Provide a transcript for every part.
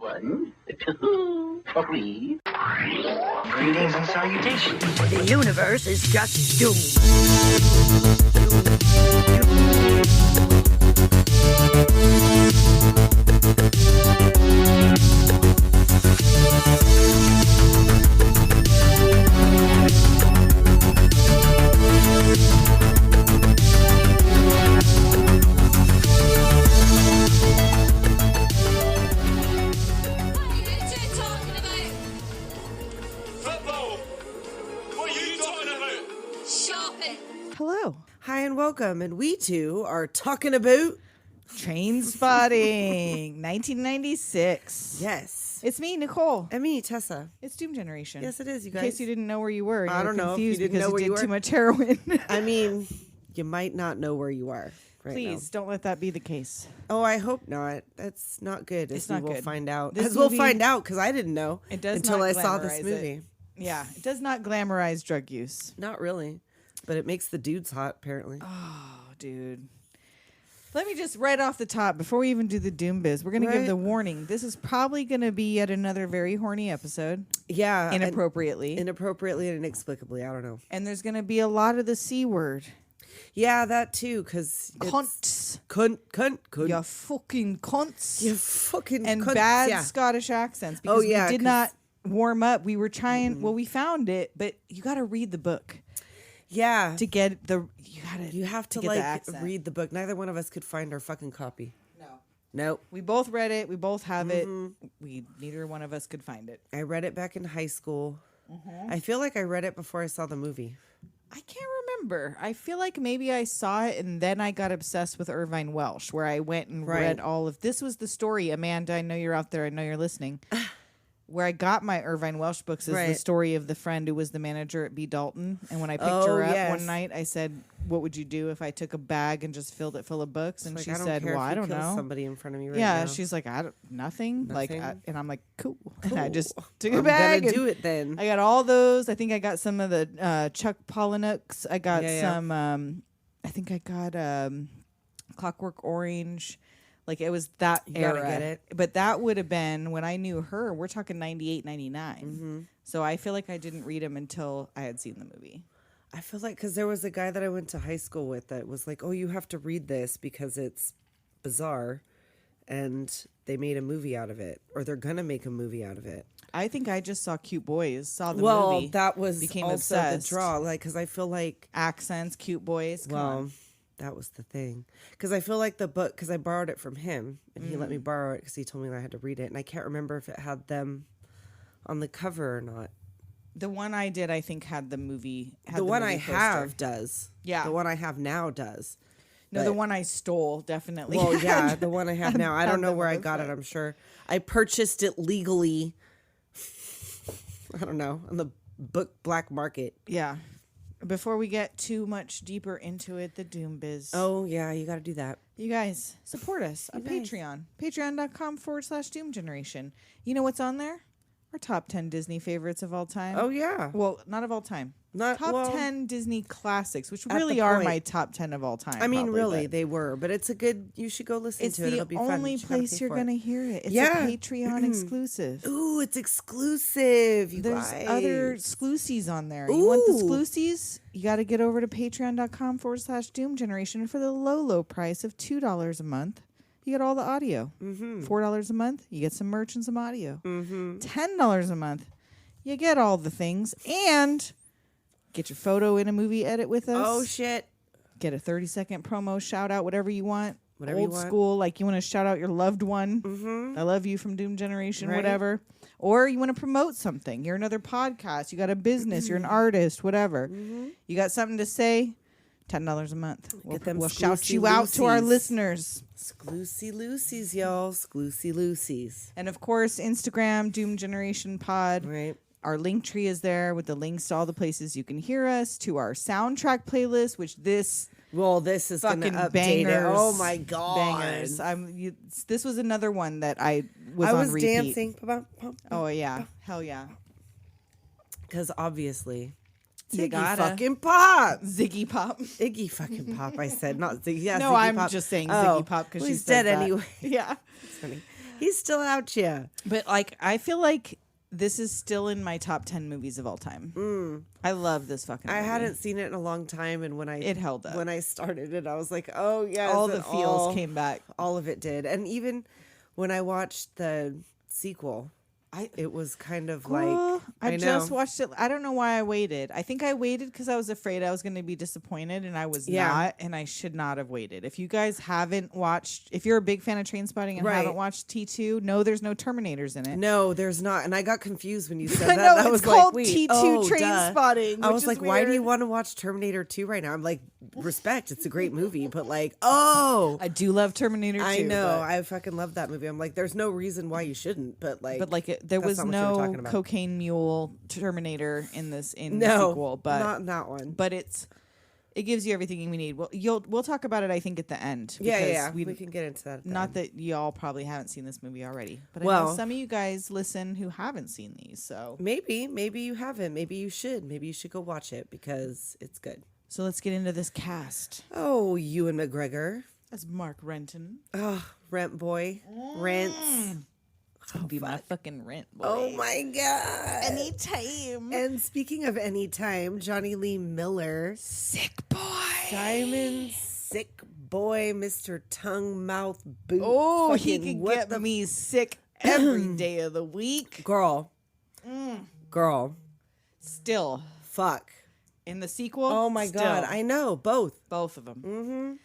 1, 2, 3. Greetings and salutations. The universe is just doomed. Hello. Hi and welcome, and we two are talking about Trainspotting, 1996. yes, It's me, Nicole. and me, Tessa. It's Doom Generation. Yes, it is. You In guys. case you didn't know where you were, and I you were don't know if you confused didn't because know where you you did too were. much heroin. I mean, you might not know where you are. Right Please now. don't let that be the case. Oh, I hope not. That's not good. It's As not we will good. find out. This As we'll movie- find out, because I didn't know It does until not I saw this glamorize it. movie. Yeah, it does not glamorize drug use. Not really, but it makes the dudes hot. Apparently. Oh, dude. Let me just right off the top, before we even do the Doom biz, we're going to give Right. the warning. This is probably going to be yet another very horny episode, Yeah. inappropriately. Inappropriately and inexplicably. I don't know. And there's going to be a lot of the C word. Yeah, that too, because Cunts. cunt. You fucking cunts. You fucking And cunts. bad Yeah. Scottish accents. Oh, Because yeah, we did 'cause- not warm up. We were trying, well, we found it, but you got to read the book Yeah. to get the, You have to get the like accent. read the book. Neither one of us could find our fucking copy. No. Nope. We both read it. We both have Mm-hmm. it. Neither one of us could find it. I read it back in high school. Mm-hmm. I feel like I read it before I saw the movie. I can't remember. I feel like maybe I saw it and then I got obsessed with Irvine Welsh, where I went and Right. read all of this was the story. Amanda, I know you're out there. I know you're listening. Where I got my Irvine Welsh books is the Right. story of the friend who was the manager at B. Dalton. And when I picked Oh, her up yes. one night, I said, "What would you do if I took a bag and just filled it full of books?" And Like, she I don't said, care "Well, if I you don't kill know." somebody in front of me right Yeah, now. she's like, "I don't nothing." Like, Nothing? and I'm like, "Cool." And I just took I'm a bag. gonna and do it then. I got all those. I think I got some of the Chuck Palahniuk's. I got Yeah, yeah. some. I think I got Clockwork Orange. Like it was that You gotta era. get it. But that would have been when I knew her. We're talking 98, 99. Mm-hmm. So I feel like I didn't read them until I had seen the movie. I feel like because there was a guy that I went to high school with that was like, "Oh, you have to read this because it's bizarre," and they made a movie out of it, or they're gonna make a movie out of it. I think I just saw Cute Boys. Saw the Well, movie. that was became also obsessed. the draw, like, because I feel like Accents, Cute Boys. Come on. that was the thing. Because I feel like the book, because I borrowed it from him, and he let me borrow it because he told me I had to read it, and I can't remember if it had them on the cover or not. The one I did, I think, had the movie. Had The one movie I poster. have does. Yeah. The one I have now does. No, But- the one I stole definitely. Well, yeah, had- the one I have now. I don't had know them where on I the got it. front. I'm sure I purchased it legally. I don't know, on the book black market. Yeah. Before we get too much deeper into it, the Doom Biz. Oh yeah, you got to do that. You guys, support us on guys. Patreon. Patreon.com/Doom Generation. You know what's on there? Our top 10 Disney favorites of all time. Oh yeah, Well, not of all time. Not- top well, 10 Disney classics, which at really the are point. my top 10 of all time. I mean, probably, really, but they were, but it's a good. You should go listen it's to it. the It'll be fun. only but you gotta place pay you're for going to hear it. It's Yeah. a Patreon exclusive. Ooh, it's exclusive. You There's guys. other exclusives on there. You want the Ooh. exclusives? You got to get over to patreon.com/Doom Generation for the low price of $2 a month. You get all the audio. $4 a month, you get some merch and some audio. $10 a month, you get all the things and get your photo in a movie edit with us. Oh shit. Get a 30-second promo shout out, whatever you want. Whatever you Old want. school, like you want to shout out your loved one. I love you from Doom Generation, Right. whatever. Or you want to promote something. You're another podcast. You got a business. You're an artist, whatever. You got something to say. $10 a month. We'll shout you out to our exclusive-loosies. listeners. Scloosy Loosies, y'all. Scloosy Loosies. And of course, Instagram, Doom Generation Pod. Right. Our link tree is there with the links to all the places you can hear us, to our soundtrack playlist, which this Well, this is going to fucking update bangers. it. Oh my god. Bangers. This was another one that I was I on was repeat. dancing. Oh yeah, hell yeah. Because obviously, You Ziggy gotta. fucking Pop. Ziggy Pop. Iggy fucking Pop, I said. Not Ziggy. Yeah, No, Ziggy I'm Pop. just saying Oh, Ziggy Pop because well, she's he's dead anyway. Yeah. It's funny. He's still out here. But like, I feel like this is still in my top 10 movies of all time. I love this fucking movie. I hadn't seen it in a long time, and it held up. When I started it, I was like, oh yeah, all the feels came back. All of it did. And even when I watched the sequel, it was kind of like I just watched it. I don't know why I waited. I think I waited because I was afraid I was going to be disappointed, and I was not. And I should not have waited. If you guys haven't watched, if you're a big fan of Trainspotting and haven't watched T2, no, there's no Terminators in it. No, there's not. And I got confused when you said that. No, I it's was called like, T2 Trainspotting. I was like, why do you want to watch Terminator 2 right now? I'm like, respect, it's a great movie, but like, I do love Terminator 2. I know, I fucking love that movie. I'm like, there's no reason why you shouldn't, but there was no cocaine mule Terminator in the sequel, but not that one. But it gives you everything we need. We'll talk about it, I think, at the end. Yeah. We can get into that. Not that y'all probably haven't seen this movie already, but I know some of you guys listen who haven't seen these. So maybe you haven't. Maybe you should. Maybe you should go watch it because it's good. So let's get into this cast. Oh, Ewan McGregor. That's Mark Renton. Oh, Rent boy. Rent. Be my fucking Rent boy. Oh my god. Anytime. And speaking of anytime, Jonny Lee Miller. Sick boy. Simon Sick Boy, Mr. Tongue Mouth Boot. Oh, he can get me sick every day of the week. Girl. Still. Fuck. In the sequel? Oh my god. I know. Both of them.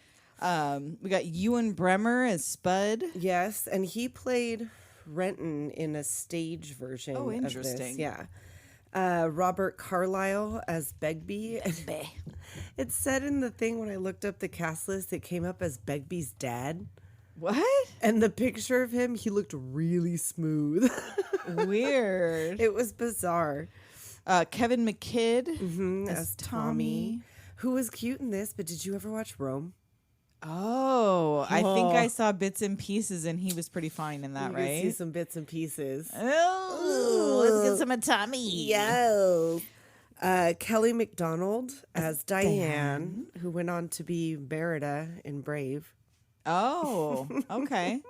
We got Ewen Bremner as Spud. Yes, and he played Renton in a stage version. Oh, interesting. Of this. Yeah. Robert Carlyle as Begbie. It said in the thing when I looked up the cast list, it came up as Begbie's dad. What? And the picture of him, he looked really smooth. Weird. It was bizarre. Kevin McKidd as Tommy, who was cute in this. But did you ever watch Rome? Oh, I think I saw bits and pieces, and he was pretty fine in that, right? See some bits and pieces. Oh, let's get some of Tommy. Yes. Kelly MacDonald as Diane, who went on to be Merida in Brave. Oh, okay.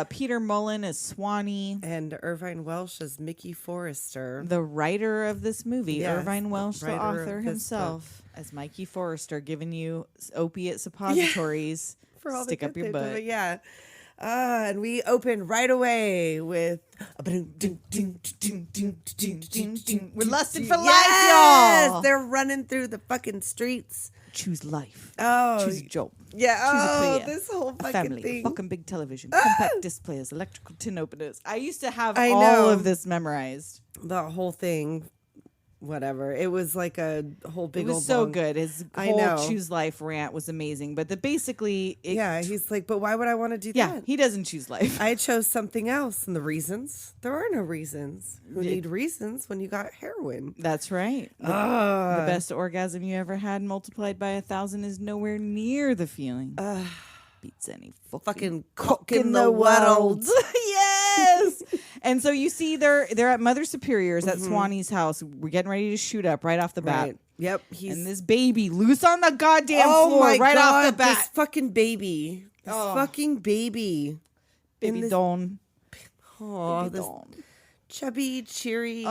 Peter Mullen as Swanee. And Irvine Welsh as Mickey Forrester. The writer of this movie. Yes, Irvine Welsh, the author himself, as Mikey Forrester, giving you opiate suppositories. For all stick up your butt. Yeah. And we open right away with... We're lusting for life, y'all. They're running through the fucking streets. Choose life. Oh. Choose a job. Yeah. Choose a career. This whole fucking family, thing. fucking big television, compact disc players, electrical tin openers. I used to have all of this memorized. The whole thing. Whatever. It was like a whole big old It was so long... good. His whole choose life rant was amazing. But basically... he's like, but why would I want to do that? Yeah, he doesn't choose life. I chose something else. And the reasons? There are no reasons. Who need reasons when you got heroin? That's right. The best orgasm you ever had multiplied by 1,000 is nowhere near the feeling. Beats any fucking cock in the world. Yes. And so you see they're at Mother Superior's at Swanee's house. We're getting ready to shoot up right off the bat. Right. Yep. And this baby loose on the goddamn floor right off the bat. This fucking baby. This fucking baby. Baby Dawn. Oh, this chubby, cheery,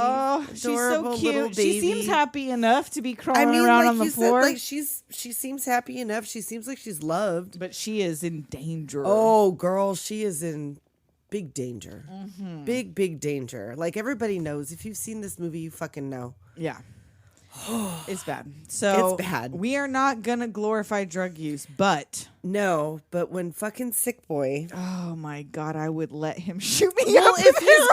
she's so cute. She seems happy enough to be crawling like around on the floor. Said, like she seems happy enough. She seems like she's loved, but she is in danger. Oh, girl, she is in big danger. Big danger. Like everybody knows. If you've seen this movie, you fucking know. Yeah. It's bad. So it's bad. We are not gonna glorify drug use, but but when fucking Sick Boy, oh my god, I would let him shoot me well, up if he's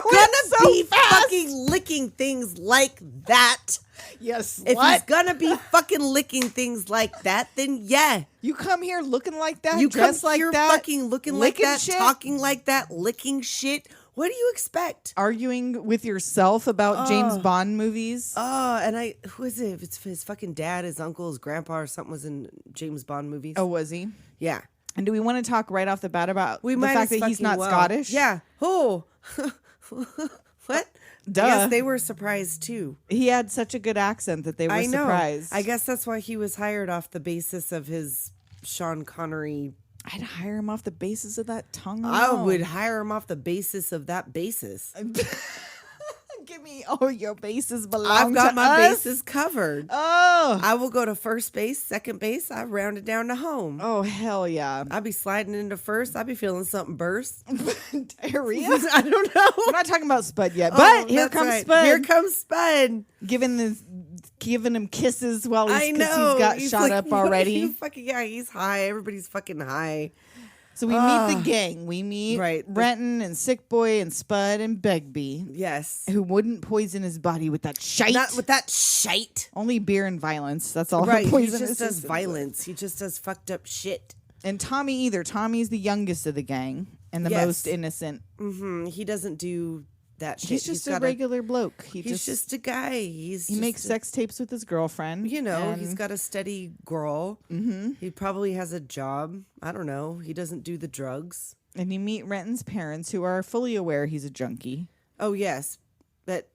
gonna be fast. fucking licking things like that. Yes, if he's gonna be fucking licking things like that, then yeah, you come here looking like that, you dressed come like here that, fucking looking like that, shit. Talking like that, licking shit. What do you expect? Arguing with yourself about James Bond movies? And who is it? If it's his fucking dad, his uncle, his grandpa, or something was in James Bond movies. Oh, was he? Yeah. And do we want to talk right off the bat about the might fact that he's not Scottish? Yeah. Oh. What? Duh. I guess they were surprised too. He had such a good accent that they were surprised. I guess that's why he was hired off the basis of his Sean Connery I'd hire him off the basis of that tongue. I alone. would hire him off the basis of that basis. Give me your bases belong I've got to my us. bases covered. Oh. I will go to first base, second base. I round it down to home. Oh, hell yeah. I'll be sliding into first. I'll be feeling something burst. Diarrhea? I don't know. We're not talking about Spud yet, Oh, but here that's comes right. Spud. Here comes Spud. Giving him kisses while I he's know. got He's shot like, up what are already. you he's high. Everybody's fucking high. So we meet the gang. We meet Right. Renton and Sick Boy and Spud and Begbie, Yes. who wouldn't poison his body with that shite. Not with that shite. Only beer and violence. That's all. Right. Her He poison just is does system. violence. He just does fucked up shit. And Tommy either. Tommy's the youngest of the gang and the Yes. most innocent. He doesn't do that shit. He's just a got regular bloke. He's just a guy. He makes sex tapes with his girlfriend. You know, and he's got a steady girl. Mm-hmm. He probably has a job. I don't know. He doesn't do the drugs. And you meet Renton's parents, who are fully aware he's a junkie. Oh, yes. That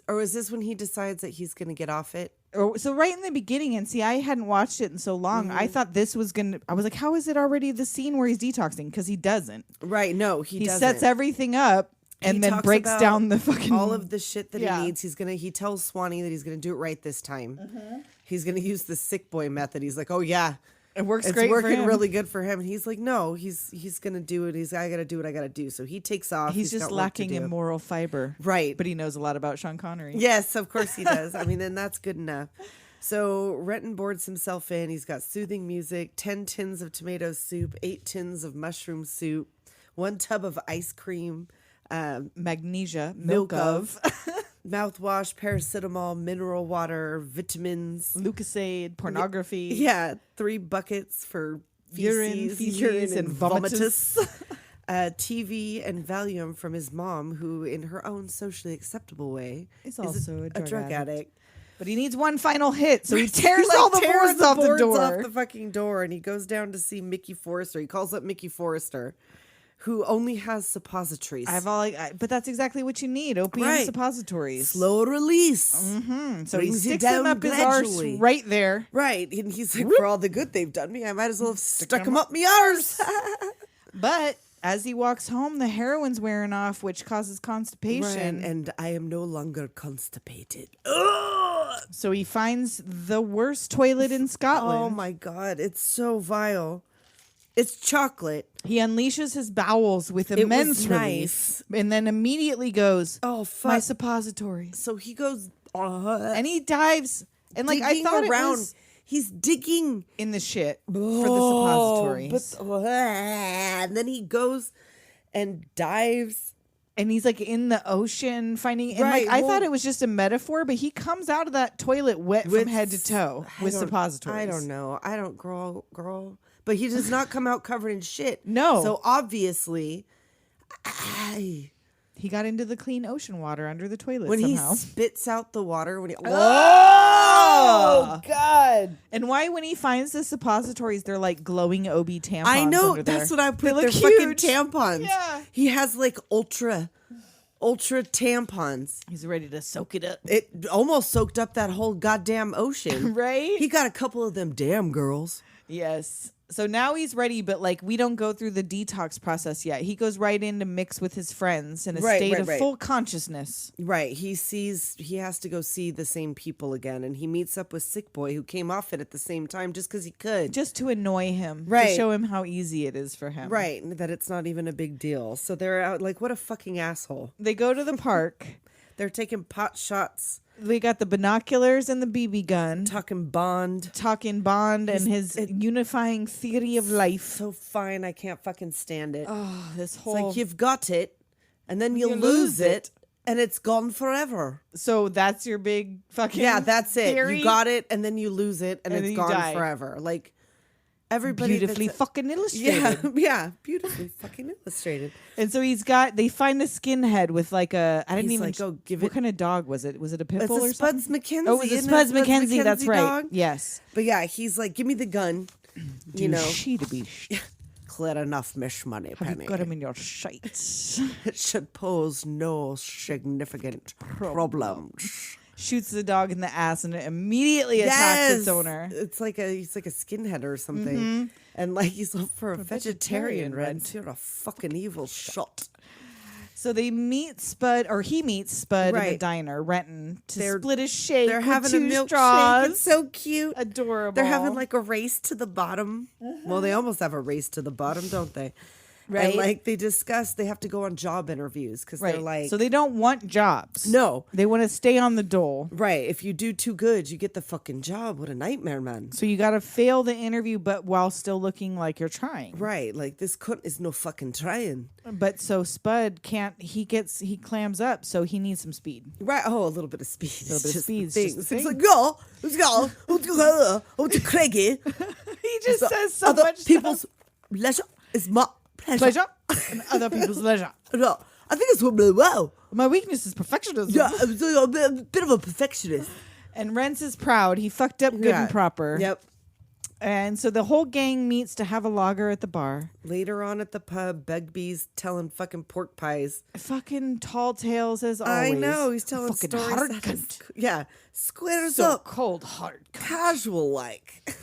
or is this when he decides that he's going to get off it? So right in the beginning, and see, I hadn't watched it in so long. I thought this was I was like, how is it already the scene where he's detoxing? Because he doesn't. Right. No, he doesn't. Sets everything up and He then talks breaks about down the fucking all of the shit that Yeah. he needs. He tells Swanee that he's gonna do it right this time. He's gonna use the sick boy method. He's like, oh yeah, It works it's great for working him. really good for him. And he's like, no, he's gonna do it. I gotta do what I gotta do. So he takes off. He's just got work to lacking do. in moral fiber. Right. But he knows a lot about Sean Connery. Yes, of course he does. I mean, then that's good enough. So Renton boards himself in. He's got soothing music, 10 tins of tomato soup, 8 tins of mushroom soup, 1 tub of ice cream, Magnesia, milk of, mouthwash, paracetamol, mineral water, vitamins, Lucasade, pornography. yeah, 3 buckets for Urine, feces, and vomitus. TV and Valium from his mom, who in her own socially acceptable way Is also a drug addict. But he needs one final hit, so he tears He, all the tears boards off the door. off the fucking door, and he goes down to see Mickey Forrester. He calls up Mickey Forrester, who only has suppositories. But that's exactly what you need: opium Right. suppositories. Slow release. So he Brings you sticks them down up his gradually. arse right there. Right, and he's like, for all the good they've done me, I might as well have stuck them up my arse. But as he walks home, the heroin's wearing off, which causes constipation. And I am no longer constipated. So he finds the worst toilet in Scotland. Oh my God, it's so vile. It's chocolate. He unleashes his bowels with It immense was release, and then immediately goes, Oh, fuck. my suppositories. So he goes And he dives, and like I digging thought around. it was He's digging in the shit for the suppositories. And then he goes and dives. And he's like in the ocean finding, and Right, like I well- thought it was just a metaphor, but he comes out of that toilet wet from head to toe with suppositories. I don't know. I don't, girl. But he does not come out covered in shit. No. So obviously, He got into the clean ocean water under the toilet when somehow. he spits out the water, when he Oh! God! And why, when he finds the suppositories, they're like glowing OB tampons. I know. under there. That's what I They put. look They're fucking huge. tampons. Yeah. He has like ultra tampons. He's ready to soak it up. It almost soaked up that whole goddamn ocean. Right? He got a couple of them damn girls. Yes. So now he's ready, but like we don't go through the detox process yet. He goes right in to mix with his friends in a state of full consciousness. Right. He has to go see the same people again, and he meets up with Sick Boy, who came off it at the same time just because he could. Just to annoy him. To Right. show him how easy it is for him. Right. That it's not even a big deal. So they're out like, what a fucking asshole. They go to the park. They're taking pot shots, We got the binoculars and the BB gun. talking Bond. Talking Bond and his unifying theory of life. So fine, I can't fucking stand it. Oh, this It's whole... like you've got it, and then you'll You lose lose it, and it's gone forever. So that's your big fucking Yeah, that's it. theory? You got it, and then you lose it, and And then it's you gone die. forever. Like everybody, Beautifully that's- fucking illustrated. yeah, beautifully fucking illustrated. And so they find a skinhead with like a, I didn't He's even, like, "Oh, give what it-" kind of dog was it? Was it a pit It's bull a or Spuds something? McKenzie. Oh, it was a isn't it? Spuds McKenzie, that's right. dog? Yes. But yeah, he's like, give me the gun. You know, She to be. clear enough mish money, Have Penny. you got him in your shite? It should pose no significant problems. shoots the dog in the ass, and it immediately attacks its owner. He's like a skinhead or something. And like he's for a vegetarian, Rent. You're a fucking evil shot. So they meet Spud, or he meets Spud in the diner, Renton, to split his shake. They're having a milkshake. straws. It's so cute. Adorable. They're having like a race to the bottom. Well, they almost have a race to the bottom, don't they? Right. And like they discuss, they have to go on job interviews because they're like. So they don't want jobs. No. They want to stay on the dole. Right. If you do too good, you get the fucking job. What a nightmare, man. So you got to fail the interview, but while still looking like you're trying. Right. Like this cunt is no fucking trying. But so Spud can't, he clams up, so he needs some speed. Right. Oh, a little bit of speed. A little bit of speed. It's like, go, let's go, to Craigie. He just says so much people's leisure is my pleasure and other people's leisure. No, I think it's really well. My weakness is perfectionism. Yeah, I'm a bit of a perfectionist. And Rents is proud. He fucked up good and proper. Yep. And so the whole gang meets to have a lager at the bar. Later on at the pub, Begbie's telling fucking pork pies. Fucking tall tales as always. I know, he's telling fucking stories. hard cunt. Yeah, squares So up. cold hard cunt. Casual like.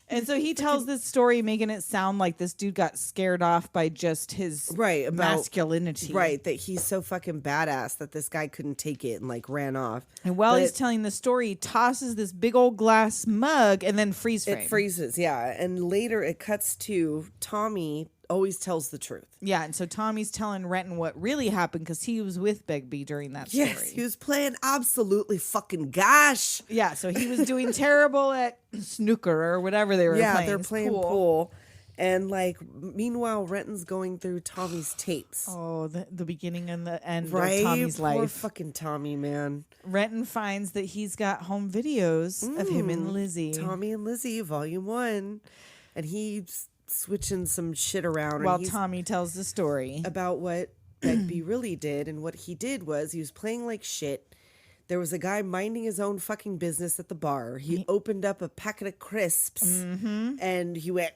And so he tells this story, making it sound like this dude got scared off by just his masculinity. Right, that he's so fucking badass that this guy couldn't take it and like ran off. And while he's telling the story, he tosses this big old glass mug and then freeze frame. It freezes, yeah. And later it cuts to Tommy always tells the truth. Yeah, and so Tommy's telling Renton what really happened because he was with Begbie during that story. Yes, he was playing absolutely fucking gosh. Yeah, so he was doing terrible at snooker or whatever they were playing. Yeah, they're playing pool. And like, meanwhile, Renton's going through Tommy's tapes. Oh, the beginning and the end of Tommy's life. Poor fucking Tommy, man. Renton finds that he's got home videos of him and Lizzie. Tommy and Lizzie, Volume 1. And he's switching some shit around. While Tommy tells the story. About what Begbie really did. And what he did was he was playing like shit. There was a guy minding his own fucking business at the bar. He opened up a packet of crisps and he went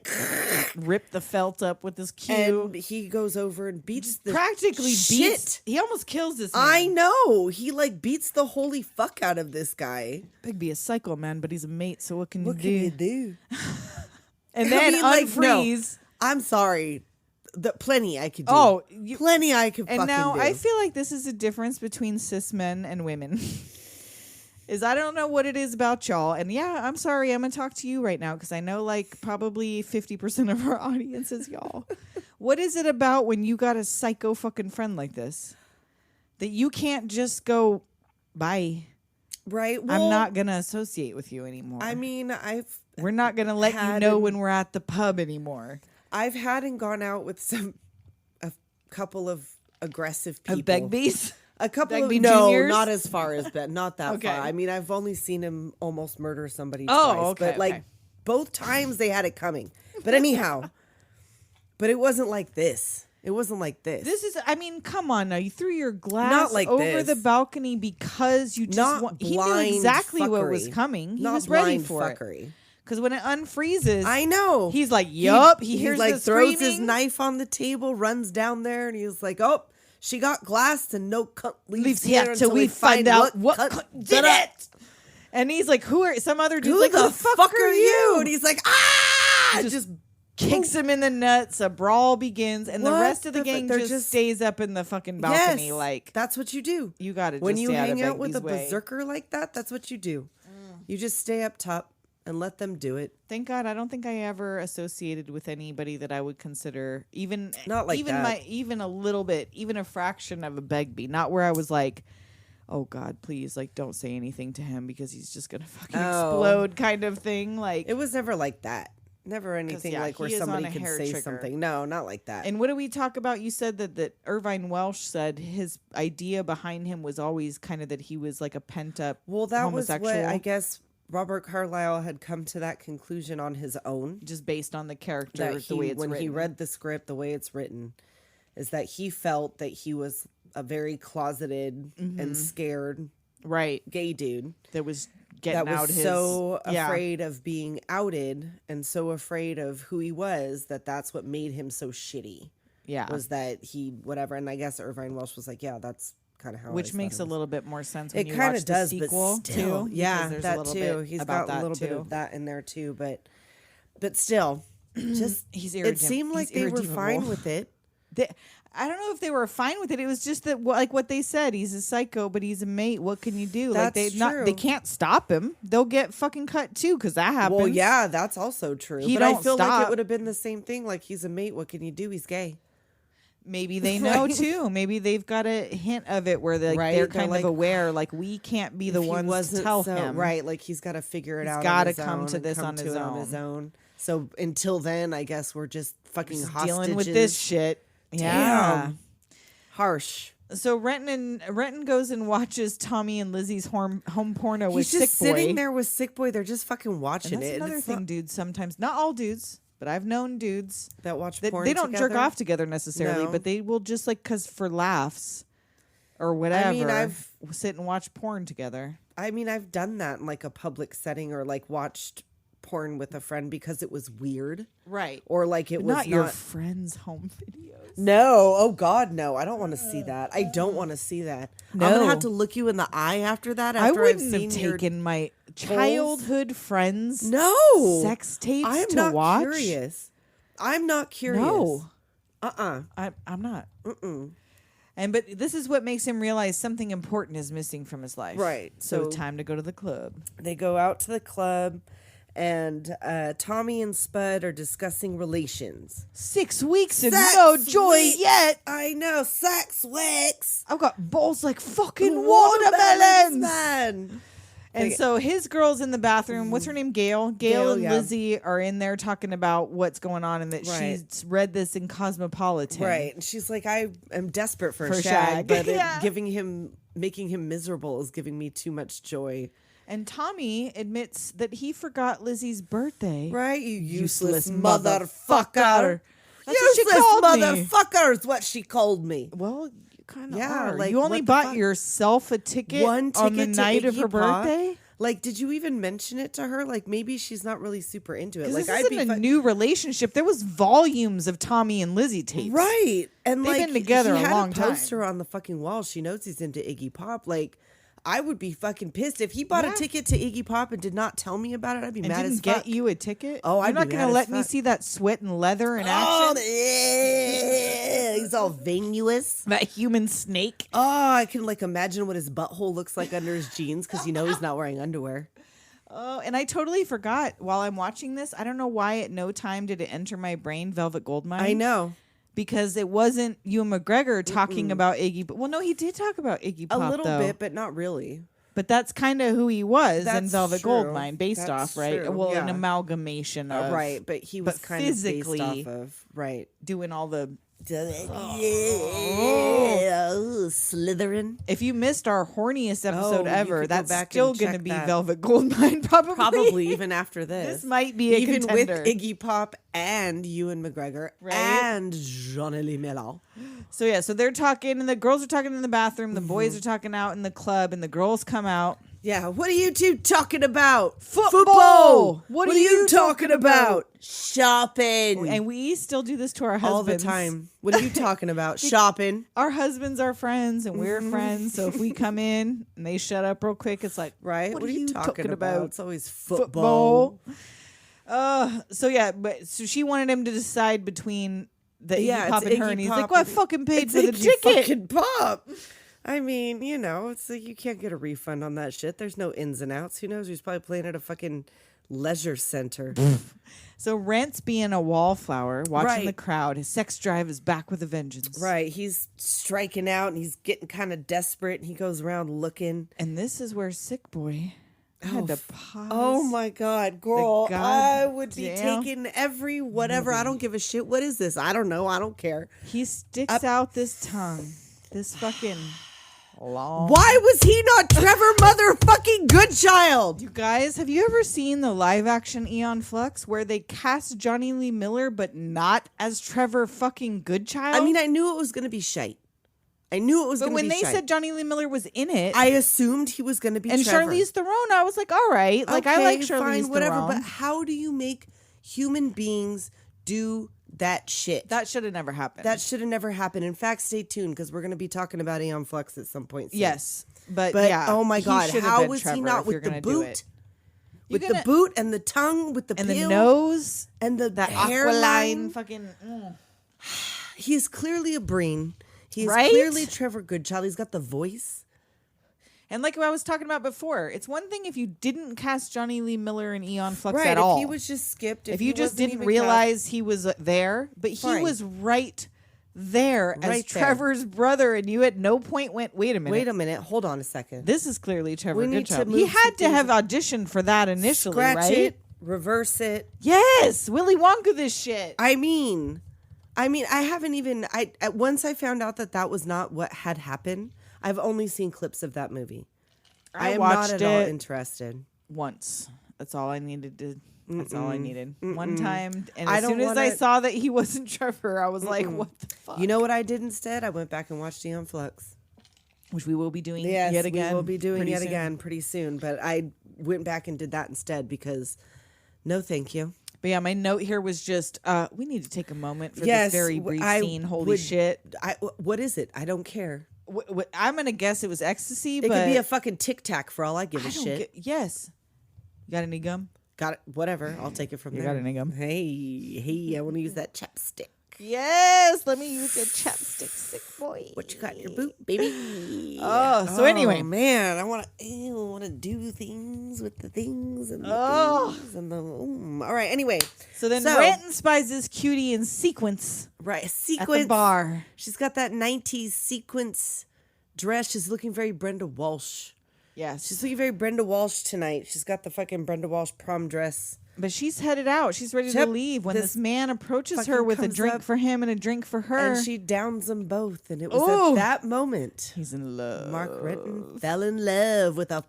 ripped the felt up with his cue. And he goes over and beats the practically shit. Beats. He almost kills this man. I know. He like beats the holy fuck out of this guy. Begbie is psycho, man, but he's a mate, so what can you do? And then unfreeze. I'm sorry. Plenty I could do. Oh, plenty I could fucking do. And now I feel like this is a difference between cis men and women. Is I don't know what it is about y'all. And yeah, I'm sorry. I'm going to talk to you right now because I know like probably 50% of our audience is y'all. What is it about when you got a psycho fucking friend like this that you can't just go, bye? Right. Well, I'm not going to associate with you anymore. I mean, we're not going to let you know when we're at the pub anymore. I've had and gone out with a couple of aggressive people. Of Begbies? A couple Begbie of no, juniors? not as far as Ben, not that Okay. far. I mean, I've only seen him almost murder somebody Oh, twice, okay, but like both times they had it coming. But anyhow, but it wasn't like this. It wasn't like this. This is, I mean, come on now. You threw your glass Not like over this. the balcony because you just Not want. He knew blind exactly what was fuckery. coming. He Not was ready blind for fuckery. it. Because when it unfreezes, I know. He's like, yup. He hears like the throws screaming. his knife on the table, runs down there, and he's like, "Oh, she got glassed, and no cunt leaves here till we find out what cunt did it." And he's like, "Who are some other dude's Who like? the Who the fuck are you?" And he's like, "Ah!" Just kicks him in the nuts. A brawl begins, and the What rest of the the gang they're just just- stays up in the fucking balcony. Yes, Like that's what you do. you got to When just you stay hang out of with a Begbie's way. berserker like that, that's what you do. You just stay up top and let them do it. Thank God, I don't think I ever associated with anybody that I would consider even Not like even that. even a little bit, even a fraction of a Begbie. Not where I was like, oh God, please, like don't say anything to him because he's just gonna fucking explode, kind of thing. Like It was never like that. Never anything yeah, like where he is on somebody a could hair say trigger. something. No, not like that. And what do we talk about? You said that Irvine Welsh said his idea behind him was always kind of that he was like a pent up Well, that was homosexual. what I guess Robert Carlyle had come to that conclusion on his own. just based on the character, That the way it's when written. he read the script, the way it's written, is that he felt that he was a very closeted and scared right, gay dude that was getting that was out his so yeah. afraid of being outed and so afraid of who he was that's what made him so shitty. Yeah, Was that he whatever. And I guess Irvine Welsh was like, yeah, that's kind of how. Which makes a little bit more sense when It you kind watch of the does, sequel but still, too. yeah, because there's a that little too. bit He's about got a that little bit too. of that in there too, but still, just He's it seemed like he's they were irredeemable. fine with it. I don't know if they were fine with it. It was just that, like what they said, he's a psycho, but he's a mate. What can you do? That's they true. can't stop him. They'll get fucking cut too, because that happens. Well, yeah, that's also true. He but I don't feel like stop. it would have been the same thing. Like, he's a mate. What can you do? He's gay. Maybe they know too. Maybe they've got a hint of it where they're Right? they're They're kind like, of aware. Like, we can't be the If he ones to wasn't tell so- him. Right, like he's got to figure it He's out. gotta on his come own to and this come on to his it on his own. own. So until then, I guess we're just fucking Just hostages. dealing with this shit. Yeah. Damn. Harsh. So Renton goes and watches Tommy and Lizzie's home porno with He's just Sick Boy. sitting there with Sick Boy. They're just fucking watching And that's it. another It's thing, not- dudes. Sometimes, not all dudes, but I've known dudes that watch that porn they don't jerk together. off together necessarily, No. but they will just because for laughs or whatever. I've- sit and watch porn together. I mean, I've done that in like a public setting or like watched porn with a friend because it was weird. Right. Or like it But was not your friend's home videos. No, oh God, no! I don't want to see that. I don't want to see that. I'm No. gonna have to look you in the eye after that. I After I've wouldn't seen have your taken my childhood friends' no sex tapes I'm to not watch. curious. I'm not curious. No. I'm not. But this is what makes him realize something important is missing from his life. Right, So so- time to go to the club. They go out to the club, and Tommy and Spud are discussing relations. 6 weeks and Sex no joy weeks. yet. I know, sex weeks. I've got balls like fucking watermelons. man. And so his girl's in the bathroom. What's her name? Gail. Gail and yeah. Lizzie are in there talking about what's going on and that Right. she's read this in Cosmopolitan. Right. And she's like, I am desperate for For a shag. shag, but Yeah. making him miserable is giving me too much joy. And Tommy admits that he forgot Lizzie's birthday. Right? You useless motherfucker. motherfucker. That's what she Useless called me. motherfucker is what she called me. Well, you kind of Yeah, are. like, you only what the bought fuck? yourself a ticket, One on the ticket to night of her Iggy Pop? birthday? Like, did you even mention it to her? Like, maybe she's not really super into it. Because Like, this I'd isn't be a new relationship. There was volumes of Tommy and Lizzie tapes. right. And They've like, been together he a had long a time. poster on the fucking wall. She knows he's into Iggy Pop. Like, I would be fucking pissed if he bought Yeah. a ticket to Iggy Pop and did not tell me about it. I'd be And mad didn't as get fuck. you a ticket? Oh, You're I'd not be going to mad let as me fuck. see that sweat and leather in Oh, action? he's all venuous. That human snake. Oh, I can like imagine what his butthole looks like under his jeans because you know he's not wearing underwear. Oh, and I totally forgot while I'm watching this. I don't know why at no time did it enter my brain Velvet Goldmine. I know. Because it wasn't Ewan McGregor talking about Iggy. Well, no, he did talk about Iggy Pop, A little though. bit, but not really. But that's kind of who he was in That's Velvet true. Goldmine, based That's off, right? true, Well, an yeah. amalgamation of Right, but he was but kind of based physically- off of right. doing all the. Yeah, Slytherin. If you missed our horniest episode you ever, could go that's back still and going to check be that. Velvet Goldmine, probably. Probably even after this. This might be a even contender. with Iggy Pop and Ewan McGregor Right. and Jonny Lee Miller. So yeah, so they're talking, and the girls are talking in the bathroom. The boys are talking out in the club, and the girls come out. Yeah, what are you two talking about? Football! What are you talking about? Shopping. And we still do this to our husbands all the time. What are you talking about? Shopping. Our husbands are friends, and we're friends. So if we come in and they shut up real quick, it's like, Right? What are you talking about? It's always football. So yeah, but so she wanted him to decide between the Yeah, Iggy Pop it's and her, Iggy and he's Pop like, "Well, I and- fucking paid It's for the Iggy ticket." fucking Pop. I mean, you know, it's like you can't get a refund on that shit. There's no ins and outs. Who knows? He's probably playing at a fucking leisure center. So Rent's being a wallflower, watching Right. the crowd. His sex drive is back with a vengeance. Right. He's striking out and he's getting kind of desperate and he goes around looking. And this is where Sick Boy had to pause. Oh my God, girl. I would be goddamn taking every whatever. I don't give a shit. What is this? I don't know. I don't care. He sticks out this tongue. This fucking long. Why was he not Trevor motherfucking Goodchild? You guys, have you ever seen the live action Eon Flux where they cast Jonny Lee Miller but not as Trevor fucking Goodchild? I mean, I knew it was going to be shite. I knew it was but going to when be they shite. said Jonny Lee Miller was in it, I assumed he was going to be and Trevor. Charlize Theron, I was like, all right, like I like Okay, Charlize fine, Theron. whatever. But how do you make human beings do that shit. That should have never happened. That should have never happened. In fact, stay tuned because we're going to be talking about Aeon Flux at some point soon. Yes. But yeah. Oh my he God. should have How been was Trevor he not if with you're the gonna do boot? it. With the boot and the tongue, with the and peel, the nose. and the That hairline. aquiline fucking. He's clearly a Breen. He's Right? clearly Trevor Goodchild. He's got the voice. And like what I was talking about before, it's one thing if you didn't cast Jonny Lee Miller and Eon Flux Right. at all. If he was just skipped. If he you just wasn't didn't even realize he was there, but he Fine. was right there as Right there. Trevor's brother, and you at no point went, wait a cast. minute. Wait a minute. Hold on a second. This is clearly Trevor We need to Goodchild. move He some had to things have auditioned for that initially, Scratch right? it. Reverse it. Yes, Willy Wonka this shit. I mean, I haven't even. Once I found out that was not what had happened, I've only seen clips of that movie. I am not watched at all it interested. once. That's all I needed to. That's all I needed. One time, and I as don't soon as I wanna- saw that he wasn't Trevor, I was like, "What the fuck?" You know what I did instead? I went back and watched Aeon Flux. Which we will be doing Yes, yet again. we will be doing pretty yet soon. again pretty soon. But I went back and did that instead because, no, thank you. But yeah, my note here was just we need to take a moment for Yes, this very brief I scene. Holy would- shit! What is it? I don't care. I'm gonna guess it was ecstasy. It but could be a fucking Tic Tac for all I give a I don't shit. yes. You got any gum? Got it. Whatever. I'll take it from You there. got any gum? Hey, I want to use that chapstick. Yes. Let me use your chapstick, sick boy. What you got in your boot, baby? Oh, so anyway. Man, I want to do things with the things and the things and the. All right. Anyway, So then Renton spies this cutie in sequence right, at sequence the bar. She's got that 90s sequence dress. She's looking very Brenda Walsh. Yes. She's looking very Brenda Walsh tonight. She's got the fucking Brenda Walsh prom dress. But she's headed out. She's ready to Yep. leave when This this man approaches her fucking with a comes drink up for him and a drink for her. And she downs them both. And it was Ooh. at that moment He's in love. Mark Renton fell in love with a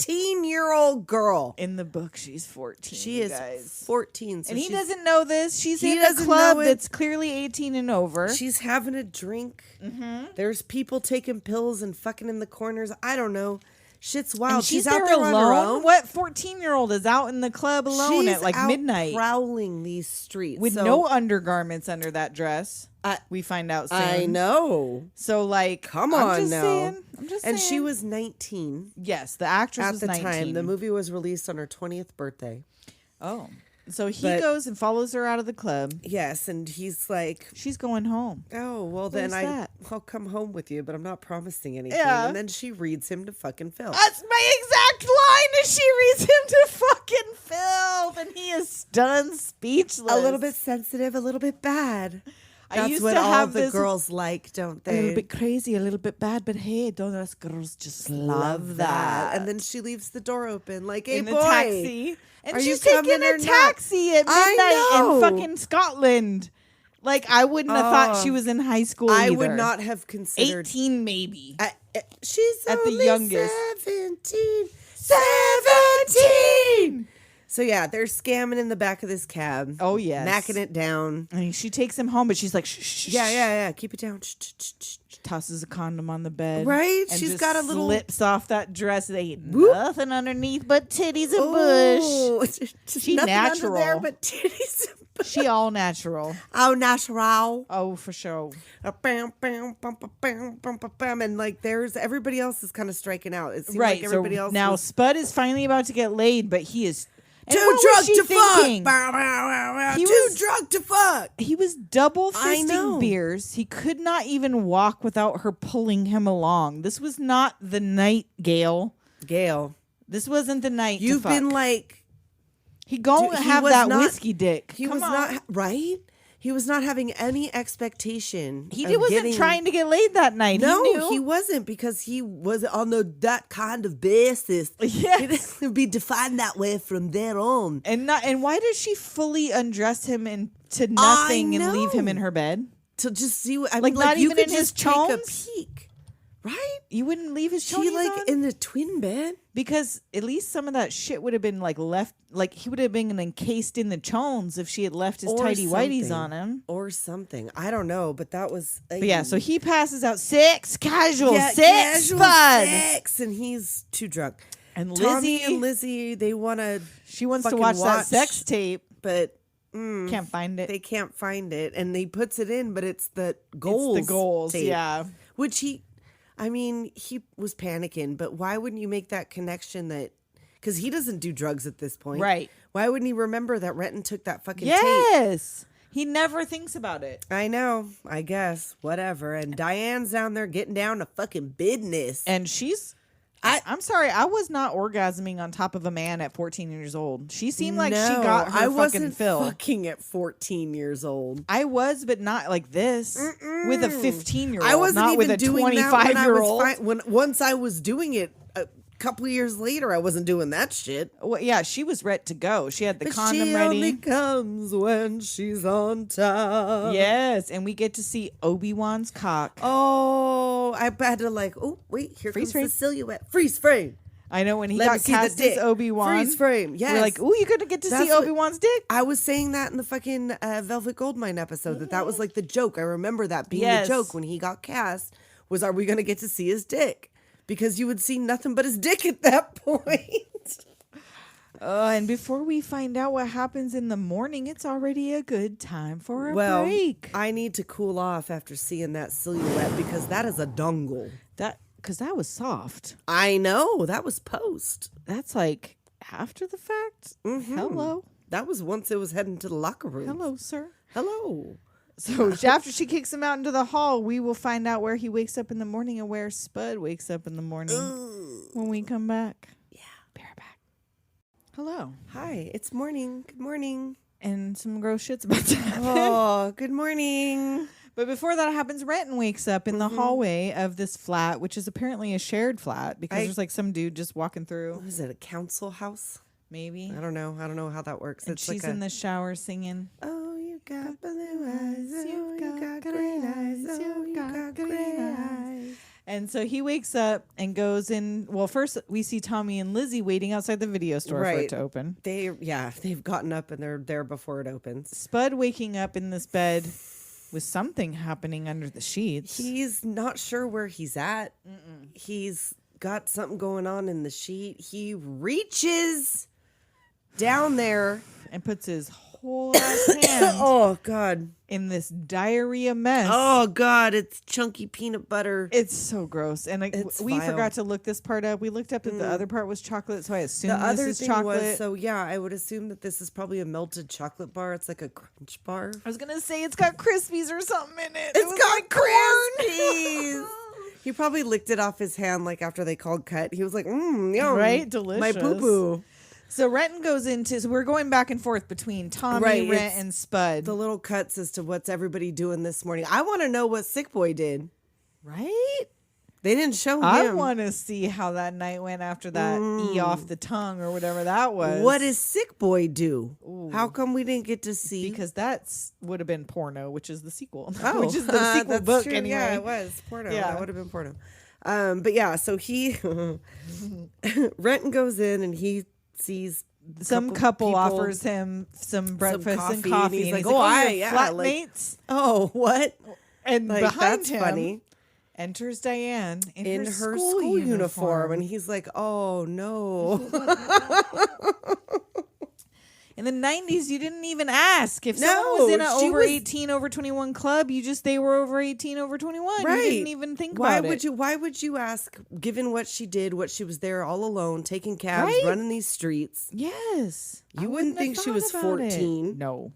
14-year-old girl. In the book, she's 14. She you is guys. 14. So And he she's- doesn't know this. She's He in a doesn't club know it. that's clearly 18 and over. She's having a drink. There's people taking pills and fucking in the corners. I don't know. Shit's wild. And she's out there there on her alone. own. What 14-year-old is out in the club alone She's at like out midnight prowling these streets with So, no undergarments under that dress? We find out soon. I know. So like, Come I'm on just now. saying, I'm just And saying. she was 19 yes, the actress at was the 19. time. The movie was released on her 20th birthday. Oh, so he But- goes and follows her out of the club. Yes, and he's like, She's going home. "Oh, well then Where's that? I'll come home with you, but I'm not promising anything." Yeah. And then she reads him to fucking filth. That's my exact line. As she reads him to fucking filth, and he is stunned, speechless. A little bit sensitive, a little bit bad. I That's used what to all have the this- girls like, don't a little they? bit crazy, a little bit bad, but hey, don't us girls just love that? And then she leaves the door open, like, "Hey, in boy, the taxi, and are you she's taking coming or a not?" taxi at I midnight in know. fucking Scotland. Like I wouldn't have thought she was in high school. I either. would not have considered. 18 maybe. She's At the only youngest. 17. 17! So yeah, they're scamming in the back of this cab. Oh, yes. Macking it down. I mean, she takes him home, but she's like, shh, shh, shh. Yeah. Keep it down. Shh. She tosses a condom on the bed. Right? And She's just got a little- slips off that dress. There ain't Whoop. nothing underneath but titties and bush. Oh, just She nothing under natural. there but titties. She all natural. Oh, natural. Oh, for sure. Bam, bam, bam, bam, bam, bam, bam, bam. And like, there's everybody else is kind of striking out. It seems Right. like everybody so else now was Spud is finally about to get laid, but he is and too what was drunk she to thinking? fuck. Bow, bow, bow, bow. He Too was- drunk to fuck. He was double I know. fisting beers. He could not even walk without her pulling him along. This was not the night, Gail. Gail, This wasn't the night. you've to been fuck. like, he gonna Dude, he have was that not- whiskey dick. he Come was on. not, right? He was not having any expectation. He of wasn't getting- trying to get laid that night. No, he knew. he wasn't, because he was on that kind of basis. Yes. He didn't be defined that way from there on. And why does she fully undress him into nothing and leave him know. in her bed? To just see what I Like, mean, not you even could in his just take a chones? peek, right? You wouldn't leave his She chonies like on? in the twin bed. Because at least some of that shit would have been like left, like he would have been encased in the chones if she had left his Or tighty whities something. on him. Or something. I don't know, but that was. But yeah, so he passes out casual Yeah, sex, casual Spud. sex, and he's too drunk. And Tommy Lizzie, and Lizzie, they want to. she wants to fucking watch that watch- sex tape. But Can't find it. They can't find it, and he puts it in, but it's the goals. It's the goals, tape, yeah. Which he was panicking, but why wouldn't you make that connection that, because he doesn't do drugs at this point. Right. Why wouldn't he remember that Renton took that fucking tape? Yes. He never thinks about it. I know. I guess. Whatever. And Diane's down there getting down to fucking business. And I'm sorry, I was not orgasming on top of a man at 14 years old. She seemed like she got her fucking fill. Fucking at 14 years old. I was, but not like this. With a 15-year-old. I wasn't not even with a doing 25-year-old. that once I was doing it a couple of years later, I wasn't doing that shit. Well, yeah, she was ready to go. She had the But condom she ready. only comes when she's on top. Yes, and we get to see Obi-Wan's cock. Oh, I had to here Freeze comes frame. the silhouette. Freeze frame. I know when he Let me got see the cast dick. as Obi-Wan. Freeze frame. Yes. We're like, ooh, you're going to get to That's see what- Obi-Wan's dick. I was saying that in the fucking Velvet Goldmine episode, that was like the joke. I remember that being Yes. the joke when he got cast was, are we going to get to see his dick? Because you would see nothing but his dick at that point. And before we find out what happens in the morning, it's already a good time for a Well, break. I need to cool off after seeing that silhouette because that is a dongle. Because that was soft. I know. That was post. That's like after the fact. Hello. That was once it was heading to the locker room. Hello, sir. Hello. So after she kicks him out into the hall, we will find out where he wakes up in the morning and where Spud wakes up in the morning when we come back. Yeah. Be right back. Hello. Hi. It's morning. Good morning. And some gross shit's about to happen. Oh, good morning. But before that happens, Renton wakes up in the hallway of this flat, which is apparently a shared flat because there's like some dude just walking through. Was it a council house? Maybe. I don't know how that works. And It's she's like in the shower singing. Oh, you got blue eyes. Oh, you got green eyes. Oh, you got green eyes. And so he wakes up and goes in. Well, first we see Tommy and Lizzie waiting outside the video store for it Right. to open. They've gotten up and they're there before it opens. Spud waking up in this bed with something happening under the sheets. He's not sure where he's at. He's got something going on in the sheet. He reaches down there and puts his whole ass hand oh, God. in this diarrhea mess. Oh, God. It's chunky peanut butter. It's so gross. And It's we vile. forgot to look this part up. We looked up that the other part was chocolate, so I assume The this other is thing chocolate. was, I would assume that this is probably a melted chocolate bar. It's like a crunch bar. I was going to say it's got Crispies or something in it. It's was got like corn. Crispies. He probably licked it off his hand like after they called cut. He was like, yum. Right? Delicious. My poo-poo. So Renton goes into, so we're going back and forth between Tommy, Right, Rent, it's and Spud. The little cuts as to what's everybody doing this morning. I want to know what Sick Boy did. Right? They didn't show him. I want to see how that night went after that E off the tongue or whatever that was. What does Sick Boy do? How come we didn't get to see? Because that's would have been Porno, which is the sequel. Oh, which is the sequel that's book true. anyway. Yeah, it was porno. Yeah. That would have been porno. But yeah, so he Renton goes in and he sees Some couple people- offers him some breakfast and coffee, coffee, and he's like, "Oh, "Yeah, flatmates." Oh, what? And Like, behind that's him funny. enters Diane In her school uniform, and he's like, "Oh no!" In the 90s, you didn't even ask if someone No, was in an she over was- 18, over 21 club. They were over 18, over 21. You didn't even think about it. Why would you ask? Given what she did, what she was there all alone, taking cabs, Right? running these streets. Yes. I You wouldn't have think she was thought about it. 14. No.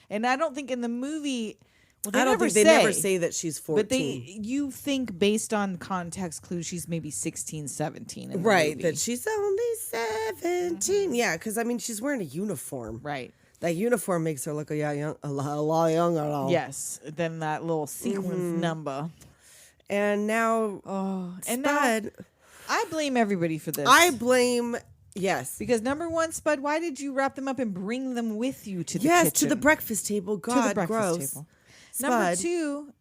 And I don't think in the movie, well, I don't think they never say that she's 14. But you think based on context clues, she's maybe 16, 17. In the right, movie. that she's only 17. Yeah, because I mean, she's wearing a uniform. Right. That uniform makes her look a lot younger. Yes. Then that little sequence number. And now, And Spud, now I blame everybody for this. I blame. Yes. Because number one, Spud, why did you wrap them up and bring them with you to the Yes, kitchen? to the breakfast table. To the God, breakfast gross. table. Number Spud. two,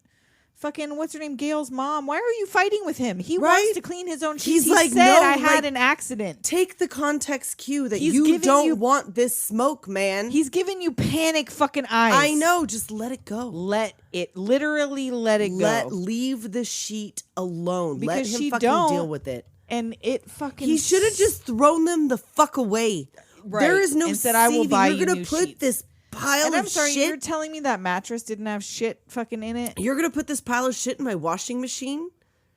fucking what's her name? Gail's mom. Why are you fighting with him? He Right? wants to clean his own sheets. He's He like, said no, I had like- an accident. Take the context cue that He's you giving don't you- want this smoke, man. He's giving you panic fucking eyes. I know. Just let it go. Literally let it go. Leave the sheet alone. Because let she him fucking don't. deal with it. And it fucking. He should have just thrown them the fuck away. Right. There is no And said, "I will saving. buy You're you gonna new put sheets." this pile And I'm of sorry, shit. you're telling me that mattress didn't have shit fucking in it? You're going to put this pile of shit in my washing machine?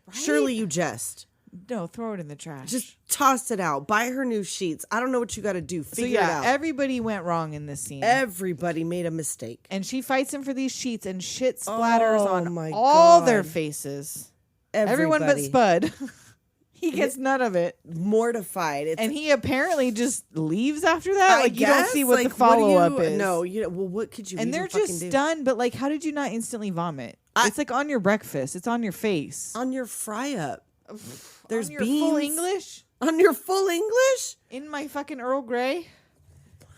Right? Surely you jest. No, throw it in the trash. Just toss it out. Buy her new sheets. I don't know what you got to do. Figure it out. Everybody went wrong in this scene. Everybody made a mistake. And she fights him for these sheets, and shit splatters on my all God. their faces. Everybody. Everyone but Spud. He gets none of it. Mortified. And he apparently just leaves after that? I Like, you don't see what like, the follow-up is. No, well, what could you And even they're fucking just do? stunned, but, like, how did you not instantly vomit? It's, like, on your breakfast. It's on your face. On your fry-up. There's on your beans. full English? On your full English? In my fucking Earl Grey?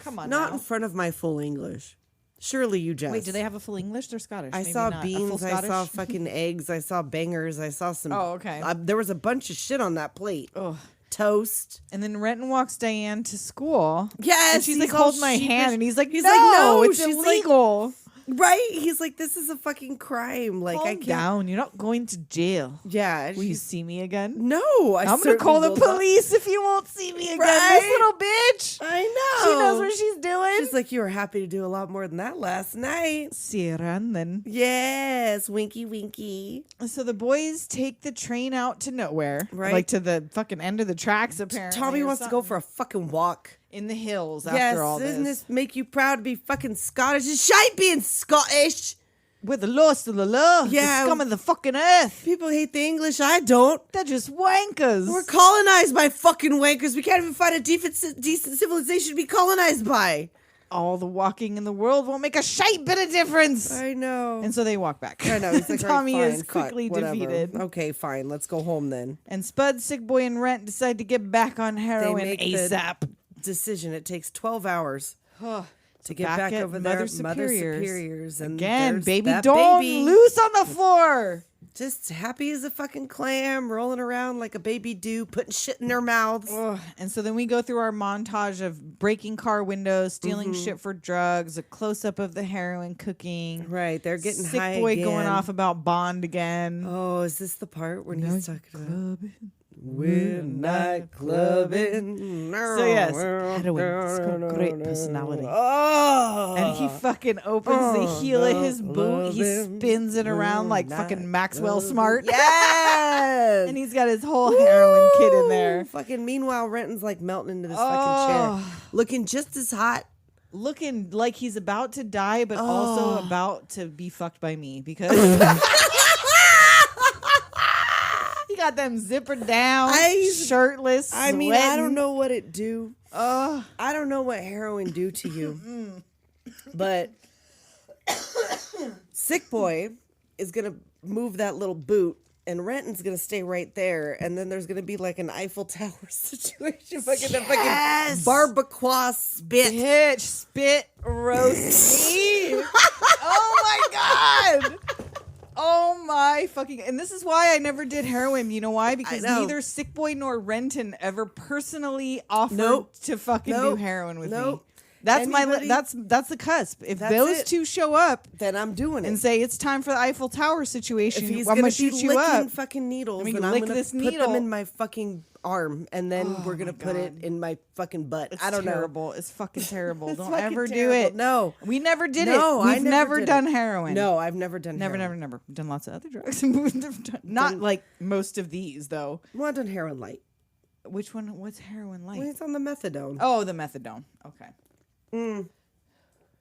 Come on Not now. in front of my full English. Surely you just. Wait, do they have a full English? They're Scottish. I Maybe saw not. A beans. full I saw Scottish? fucking eggs. I saw bangers. I saw some. Oh, okay. There was a bunch of shit on that plate. Ugh. Toast. And then Renton walks Diane to school. Yes. And she's he's like, all hold my sheepish. hand. And he's like, He's no, like, no, it's she's like- illegal. Right? He's like, this is a fucking crime. Like, Calm I can't. down. You're not going to jail. Yeah. Will you she's- see me again? No. I'm going to call the police if you won't see me again. This Right? little bitch. I know. She knows what she's doing. She's like, you were happy to do a lot more than that last night. See you around then. Yes. Winky, winky. So the boys take the train out to nowhere. Right. Like to the fucking end of the tracks, apparently. Tommy or wants to go something. for a fucking walk. In the hills Yes, after all doesn't this. this make you proud to be fucking Scottish? It's shite being Scottish. We're the lost of the law. Yeah. The scum of the fucking earth. People hate the English. I don't. They're just wankers. We're colonized by fucking wankers. We can't even find a decent civilization to be colonized by. All the walking in the world won't make a shite bit of difference. I know. And so they walk back. I know. He's like, Tommy all right, is fine, quickly fuck, whatever. defeated. Okay, fine. Let's go home then. And Spud, Sick Boy, and Rent decide to get back on heroin make the- ASAP. Decision. It takes 12 hours to get back back at over there. Mother Superiors. And Again, there's baby that Dawn baby. loose on the floor. Just happy as a fucking clam, rolling around like a baby do, putting shit in their mouths. Ugh. And so then we go through our montage of breaking car windows, stealing Mm-hmm. shit for drugs, a close-up of the heroin cooking. Right, they're getting Sick high Boy again. going off about Bond again. Oh, is this the part when he's talking about Clubbing. we're not clubbing? So yes, heroin's got a great personality. Oh, And he fucking opens the heel of his boot. He spins it around like fucking Maxwell Smart. Yes. And he's got his whole heroin kit in there. Fucking meanwhile, Renton's like melting into this fucking Oh. chair, looking just as hot. Looking like he's about to die, but also about to be fucked by me because he got them zippered down, shirtless. I mean, I sweating. don't know what it do. I don't know what heroin do to you, but Sick Boy is gonna move that little boot, and Renton's gonna stay right there, and then there's gonna be like an Eiffel Tower situation, fucking a fucking barbacoa spit. Bitch, spit roast me. Oh my god. Oh my fucking. And this is why I never did heroin. You know why? Because know. neither Sick Boy nor Renton ever personally offered Nope. to fucking do Nope. heroin with me. Nope. That's Anybody- that's the cusp. If That's those it. two show up Then I'm doing it. and say it's time for the Eiffel Tower situation, if he's I'm gonna gonna be shoot you licking up. fucking needles, I mean, then I'm lick gonna this put needle. them in my fucking arm, and then Oh we're gonna my put it God. in my fucking butt. It's I don't terrible. It's fucking terrible. It's Don't fucking ever terrible. do it. No. We never did No, it. I We've never never did done it. heroin. know. No, I've never done Never, heroin. never. We've done lots of other drugs. We've never done, not like most of these, though. Well, I've done heroin light. Which one? What's heroin like? Well, it's on the methadone, Oh, the methadone. Okay.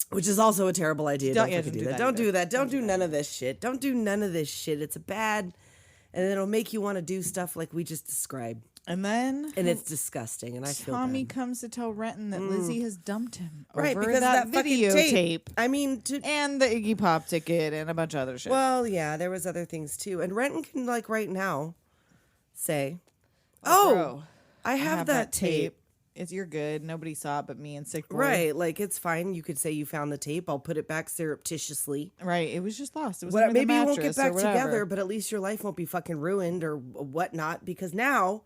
which is also a terrible idea. Don't- Don't, yeah, fucking don't do do that. that Don't either. do that. Don't do none of this shit. Don't do none of this shit. It's a bad, and it'll make you want to do stuff like we just described, And then and it's disgusting. And I feel Tommy bad. comes to tell Renton that Lizzie has dumped him Right, over because that of that fucking videotape I mean, and the Iggy Pop ticket and a bunch of other shit. well, yeah, there was other things too. And Renton can like right now say, bro, I have that tape. It's you're good. Nobody saw it but me and Sick Boy. Right, like it's fine. You could say you found the tape. I'll put it back surreptitiously. Right. It was just lost. It was Well, under the maybe you won't get mattress or back whatever. together, but at least your life won't be fucking ruined or whatnot. Because now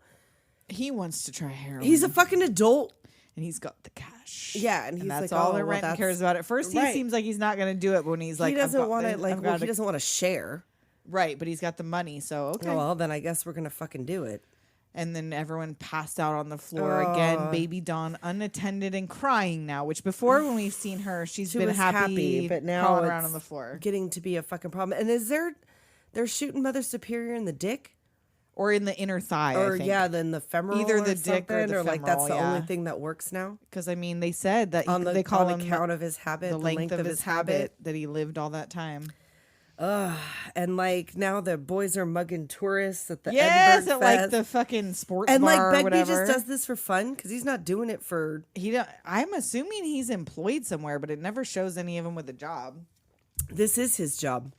He wants to try heroin. he's a fucking adult. and he's got the cash. Yeah, and he's that's like, all oh, that well, Renton that's- cares about. At first, he Right. seems like he's not going to do it, but when he's like, He doesn't want to to like. Well, he doesn't want to share. Right, but he's got the money, so okay. Oh, well, then I guess we're gonna fucking do it. And then everyone passed out on the floor again. Baby Dawn unattended and crying now, which before when we've seen her, she been was happy, but now crawling it's around on the floor. getting to be a fucking problem. And they're shooting Mother Superior in the dick? Or in the inner thigh, Or I think. yeah, then the femoral Either or the dick or something, the like that's the femoral, only yeah. thing that works now? Because, I mean, they said that They call on him account of his habit, the length of his habit that he lived all that time. And like now the boys are mugging tourists at the Yes, Edinburgh at like Fest. the fucking sports And bar like or Begbie whatever. just does this for fun because he's not doing it for. I'm assuming he's employed somewhere, but it never shows any of him with a job. This is his job.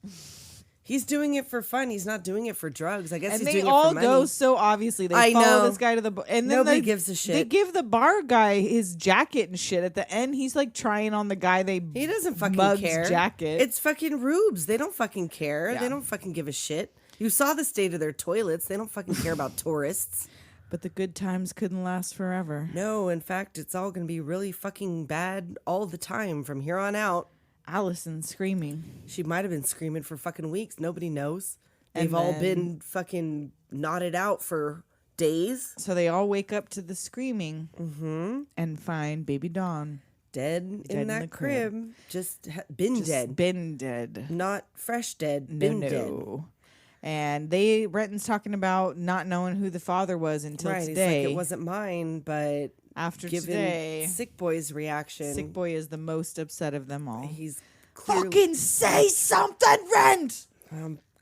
He's doing it for fun. He's not doing it for drugs. I guess And he's they doing it all for money. go so obviously. They I follow know. this guy to the and then Nobody they- gives a shit. They give the bar guy his jacket and shit. At the end, he's like trying on the guy He doesn't fucking mug's care. jacket. It's fucking rubes. They don't fucking care. Yeah. They don't fucking give a shit. You saw the state of their toilets. They don't fucking care about tourists. But the good times couldn't last forever. No, in fact, it's all going to be really fucking bad all the time from here on out. Allison screaming. She might have been screaming for fucking weeks. Nobody knows. They've And all then- been fucking knotted out for days. So they all wake up to the screaming and find baby Dawn. Dead in in that the crib. crib. Just been Just dead. been dead. Not fresh dead. No, Been dead. no. And Renton's talking about not knowing who the father was until Right. He's today. like, it wasn't mine, but After given today, Sick Boy's reaction, Sick Boy is the most upset of them all. he's clearly Fucking say something, Rent!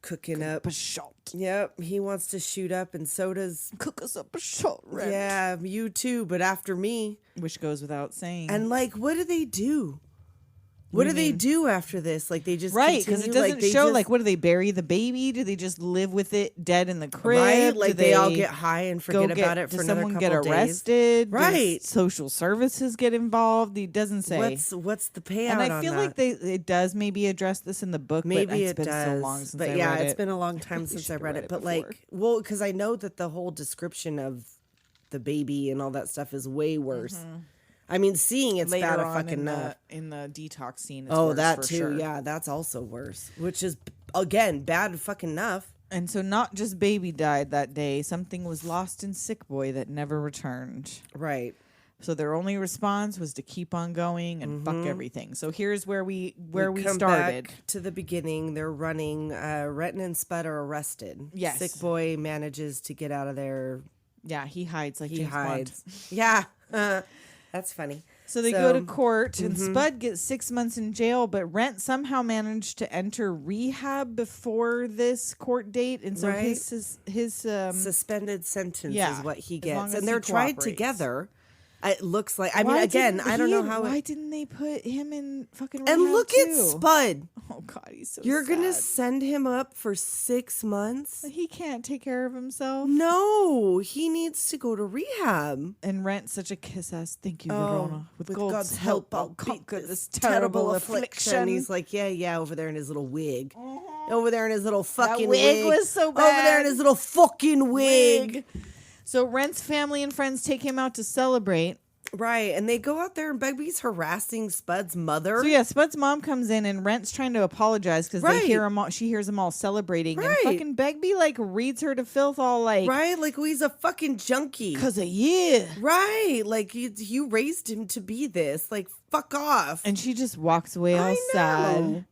cooking up. A shot. Yep, he wants to shoot up, and so does. Cook us up a shot, Rent. Yeah, you too, but after me. Which goes without saying. And like, what do they do? What do they do after this? Like they just Right, because it continue? doesn't they show, just- like, what do they bury the baby? Do they just live with it dead in the crib? right? Do Like they all get high and go forget about it for does another someone couple get days. arrested? Does Right. social services get involved? He doesn't say. What's the payout? And I on feel that? like it does maybe address this in the book. Maybe but it's it been does, so long since but I yeah, read it's it. been a long time really since I should've read read it. it But before. like, well, because I know that the whole description of the baby and all that stuff is way worse. I mean, seeing it's Later bad on fucking enough. in the detox scene. It's Oh, worse that for too. sure. Yeah, that's also worse. Which is again bad fucking enough. And so not just baby died that day. Something was lost in Sick Boy that never returned. Right. So their only response was to keep on going and fuck everything. So here's where we come started. back to the beginning. They're running. Renton and Spud are arrested. Yes. Sick Boy manages to get out of there. Yeah, he hides like He James hides. Bond. Yeah. That's funny. So they go to court, and Spud gets 6 months in jail, but Rent somehow managed to enter rehab before this court date, and so Right. his Suspended sentence yeah, is what he as gets, long as and they're he tried cooperates. together. It looks like. I mean, Why again, didn't I don't he- know how. Why didn't they put him in fucking And rehab look at too? Spud. Oh God, he's so. You're gonna sad. send him up for 6 months? He can't take care of himself. No, he needs to go to rehab. And Rent's such a kiss ass. Thank you, Oh, Verona. With God's help, I'll conquer this terrible affliction. He's like, yeah, over there in his little wig. Over there in his little fucking wig was so Over there in bad. his little fucking wig. So Rent's family and friends take him out to celebrate. Right, and they go out there and Begbie's harassing Spud's mother. So yeah, Spud's mom comes in and Rent's trying to apologize because Right. they hear him. She hears them all celebrating, Right. and fucking Begbie like reads her to filth, all like, Right, like he's a fucking junkie. "'Cause of you." Right, like you raised him to be this. Like, fuck off. And she just walks away all I sad. know.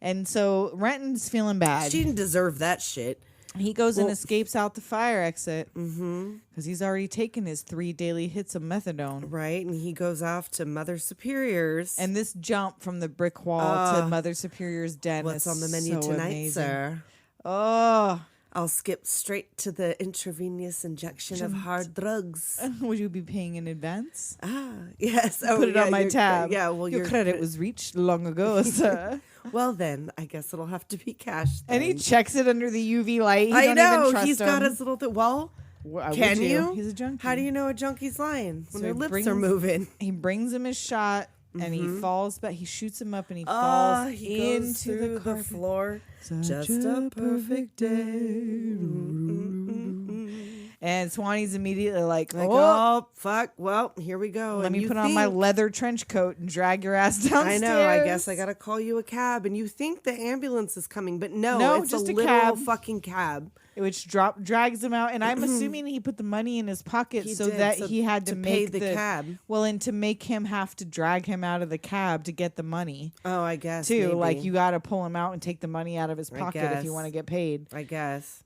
And so Renton's feeling bad. She didn't deserve that shit. He goes and escapes out the fire exit because he's already taken his 3 daily hits of methadone. Right, and he goes off to Mother Superior's. And this jump from the brick wall to Mother Superior's den what's is on the menu so tonight, amazing. sir? Oh, I'll skip straight to the intravenous injection of hard drugs. would you be paying in advance? Yes. Oh, Put it yeah, on my your- tab. Yeah, well, your credit was reached long ago, sir. Well, then, I guess it'll have to be cash. And he then. checks it under the UV light. He I don't know. Even trust He's got him. his little thing. Well, Would can you? He's a junkie. How do you know a junkie's lying when So their he lips brings- are moving? He brings him his shot, and he falls, but he shoots him up, and he Ah, falls he goes into through the the carpet. floor. Such Just a perfect day. And Swanee's immediately like, Like, oh, oh, fuck. Well, here we go. let And me you put on my think- leather trench coat and drag your ass I downstairs. know. I guess I gotta call you a cab, and you think the ambulance is coming, but no, No, it's just a a literal cab. fucking cab. which drags him out. And I'm assuming he put the money in his pocket He so did, that so he had to pay make the cab. Well, and to make him have to drag him out of the cab to get the money. Oh, I guess. Too. Maybe. Like, you got to pull him out and take the money out of his pocket if you want to get paid. I guess.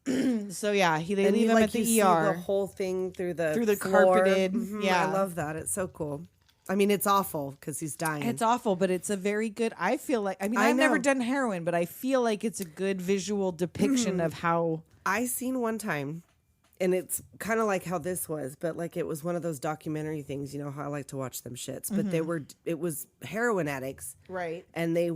So, yeah, they And leave him like, at the you ER. See the whole thing through the floor. Carpeted. Yeah. I love that. It's so cool. I mean, it's awful because he's dying. It's awful, but it's a very good. I feel like. I mean, I I've never know. done heroin, but I feel like it's a good visual depiction of how. I seen one time, and it's kind of like how this was, but like it was one of those documentary things. You know how I like to watch them shits, but it was heroin addicts, Right. and they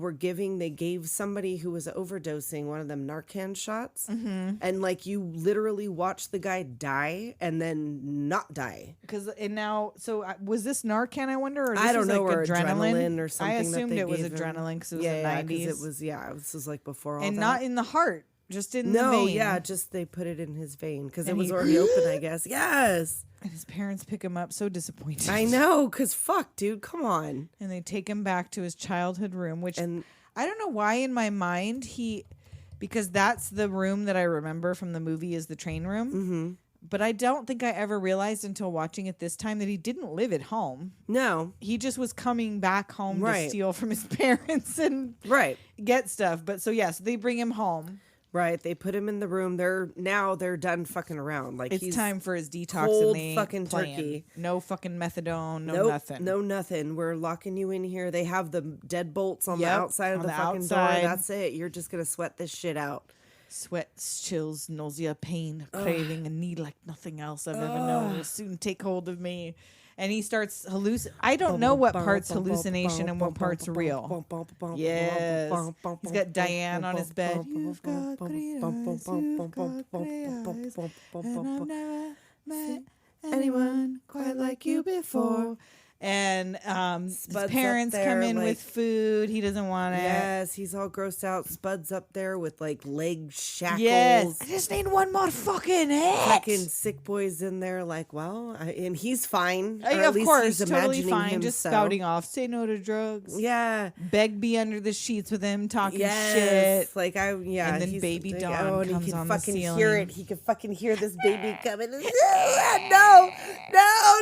gave somebody who was overdosing one of them Narcan shots, and like you literally watch the guy die and then not die. Was this Narcan? I wonder, or this I don't was know, like or adrenaline or something. I assumed that they it was gave him. adrenaline because it was yeah, the 90s. because it was this was like before all and that. not in the heart, just in the No, vein. yeah, just they put it in his vein because it And was he- already open, I guess. Yes. And his parents pick him up, so disappointed. I know, because fuck, dude, come on. And they take him back to his childhood room, which And I don't know why in my mind because that's the room that I remember from the movie is the train room. Mm-hmm. But I don't think I ever realized until watching it this time that he didn't live at home. no, He just was coming back home to Right. steal from his parents and right, get stuff. But so yes, they bring him home. right. They put him in the room. They're done fucking around. Like It's he's time for his detox cold and they fucking playing. turkey. No fucking methadone, no nope, nothing. no nothing. We're locking you in here. They have the deadbolts on the Yep, outside of on the the fucking outside. door. That's it. You're just gonna sweat this shit out. Sweat, chills, nausea, pain, craving, a need like nothing else I've ever known will soon take hold of me. And he starts I don't know what part's hallucination and what part's real. Yes. He's got Diane on his bed. You've got great eyes, you've got great eyes, and I've never met anyone quite like you before. And his Spud's up parents there, come in like- with food. He doesn't want it. Yes, he's all grossed out. Spud's up there with like leg shackles. Yes. I just need one more fucking hit. Fucking sick boy's in there, like, well, and he's fine. Or at Of least course, he's totally imagining fine. himself. Just spouting off. Say no to drugs. Yeah. Begbie under the sheets with him talking Yes. shit. Like and then he's baby like, Dawn and comes he can on the fucking hear ceiling. it. He can fucking hear this baby coming. No,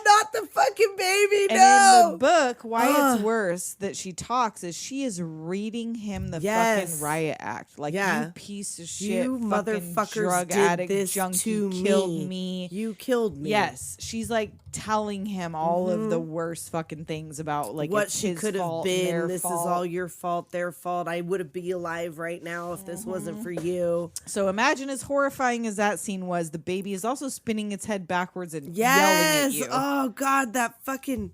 not the fucking baby. And No. in the book, why it's worse that she talks is she is reading him the Yes. fucking riot act. Like, Yeah. you piece of shit, You fucking motherfuckers drug did addict, this junkie, to killed me. me. You killed me. Yes, she's like telling him all of the worst fucking things about like What it's she his could have fault and been. their This fault. is all your fault, their fault. I would be alive right now if this wasn't for you. So imagine as horrifying as that scene was, the baby is also spinning its head backwards and Yes. yelling at you. Oh God, that fucking.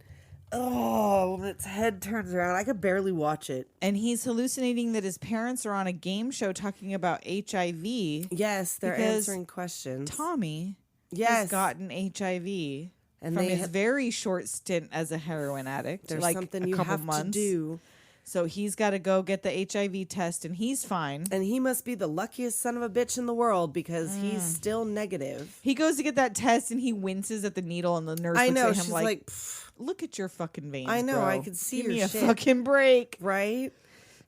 Oh, when its head turns around, I could barely watch it. And he's hallucinating that his parents are on a game show talking about HIV. Yes, they're Because answering questions. Tommy has Yes. gotten HIV And from they his very short stint as a heroin addict. There's like something a you couple have months. to do. So he's got to go get the HIV test, and he's fine. And he must be the luckiest son of a bitch in the world because he's Mm. still negative. He goes to get that test, and he winces at the needle, and the nurse I looks know. at him She's like, like, "Pfft," look at your fucking veins, I know, bro. I could see Give your me a shit." fucking break. right?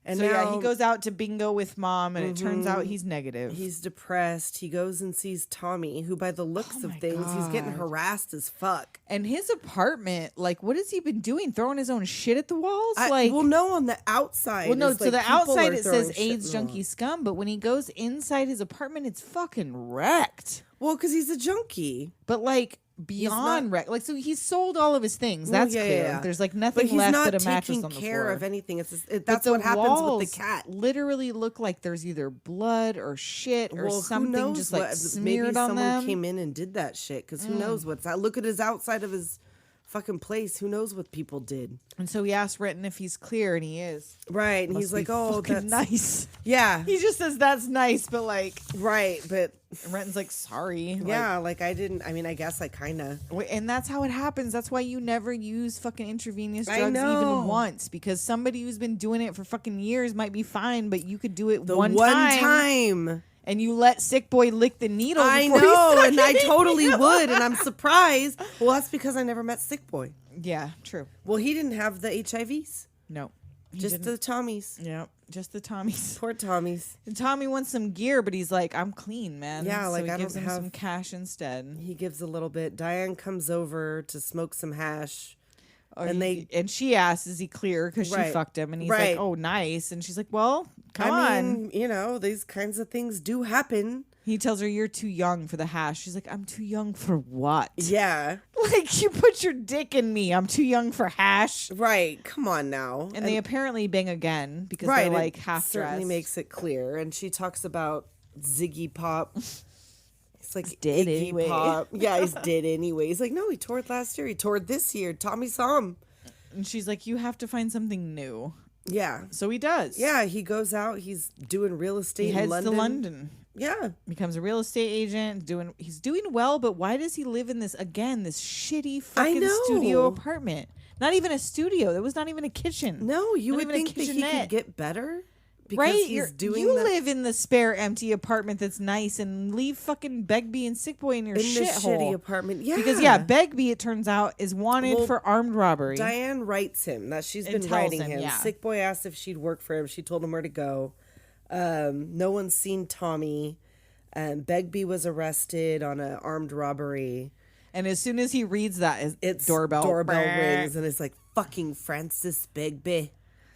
And So now yeah, he goes out to bingo with mom, and it turns out he's negative. he's depressed. He goes and sees Tommy, who by the looks of my things, he's getting God. harassed as fuck. And his apartment, like, what has he been doing? Throwing his own shit at the walls? Like, well, no, on the outside. well, no. it's So like the people outside are it throwing says shit AIDS in the junkie wall. scum, but when he goes inside his apartment, it's fucking wrecked. Well, because he's a junkie. But like beyond not- wrecked, like so he's sold all of his things. Well, That's yeah, clear. yeah. There's like But nothing he's left not but a mattress taking on the care floor. of anything. It's just, But that's the what happens with walls the cat. literally look like there's either blood or shit or Well, something who knows just like what? smeared Maybe on someone them. came in and did that shit. Because who knows what's out? Look at his outside of his fucking place. Who knows what people did? And so he asked Renton if he's clear, and he is. Right, and Must he's like, be "Oh, fucking that's nice." yeah, He just says that's nice, but like, right." But and Renton's like, sorry. yeah, like I didn't. I mean, I guess I kind of. And that's how it happens. That's why you never use fucking intravenous I drugs know. even once, because somebody who's been doing it for fucking years might be fine, but you could do it The one time. and you let sick boy lick the needle. I before he know, started and I eating totally it. would, and I'm surprised. Well, that's because I never met Sick Boy. Yeah, true. Well, he didn't have the HIVs. No, Just the Tommies. Yeah, just the Tommies. Poor Tommies. And Tommy wants some gear, but he's like, I'm clean, man. Yeah, so like, he I gives don't him have- some cash instead. He gives a little bit. Diane comes over to smoke some hash. And she asks, is he clear? Because she Right. fucked him. And he's Right. like, oh, nice. And she's like, well, come I on. mean, you know, these kinds of things do happen. He tells her, you're too young for the hash. She's like, I'm too young for what? Yeah. Like, you put your dick in me. I'm too young for hash. Right. Come on now. And they apparently bang again because right, they're like it half certainly dressed. makes it clear. And she talks about Ziggy Pop. It's like dead Iggy anyway. Pop. Yeah, he's dead anyway. He's like, no, he toured last year. He toured this year. Tommy saw him. And she's like, you have to find something new. Yeah. So he does. Yeah, he goes out. He's doing real estate He heads in London. to London. Yeah. Becomes a real estate agent. He's doing well, but why does he live in this shitty fucking know. studio apartment? Not even a studio. There was not even a kitchen. No, you Not would even a think that he kitchenette. could get better. Because Right? he's doing you that live in the spare empty apartment that's nice and leave fucking Begbie and Sick Boy in your in this shitty shithole. apartment. Yeah. Because Begbie, it turns out, is wanted Well, for armed robbery. Diane writes him that she's And been tells writing him, him. yeah. Sick Boy asked if she'd work for him. She told him where to go. No one's seen Tommy. Begbie was arrested on an armed robbery. And as soon as he reads that, his It's doorbell rings, and it's like, fucking Francis Begbie.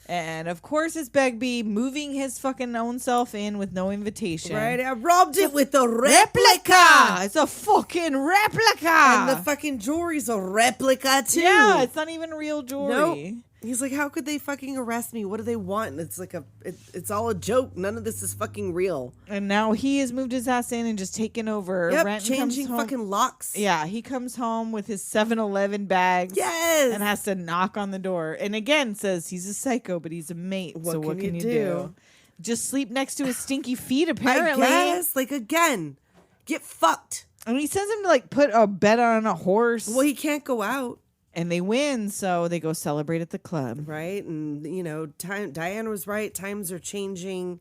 And of course, it's Begbie moving his fucking own self in with no invitation. Right? I robbed it with a replica. It's a fucking replica. And the fucking jewelry's a replica, too. Yeah, it's not even real jewelry. Nope. He's like, how could they fucking arrest me? What do they want? And it's like it's all a joke. None of this is fucking real. And now he has moved his ass in and just taken over. Yep, Renton changing comes home. fucking locks. Yeah, he comes home with his 7-Eleven bags. Yes. And has to knock on the door. And again says he's a psycho, but he's a mate. What so what can can you you do? do? Just sleep next to his stinky feet, apparently. I guess, like, again, get fucked. And he sends him to like put a bet on a horse. Well, he can't go out, and they win, so they go celebrate at the club. right? And, you know, Diane was right. Times are changing.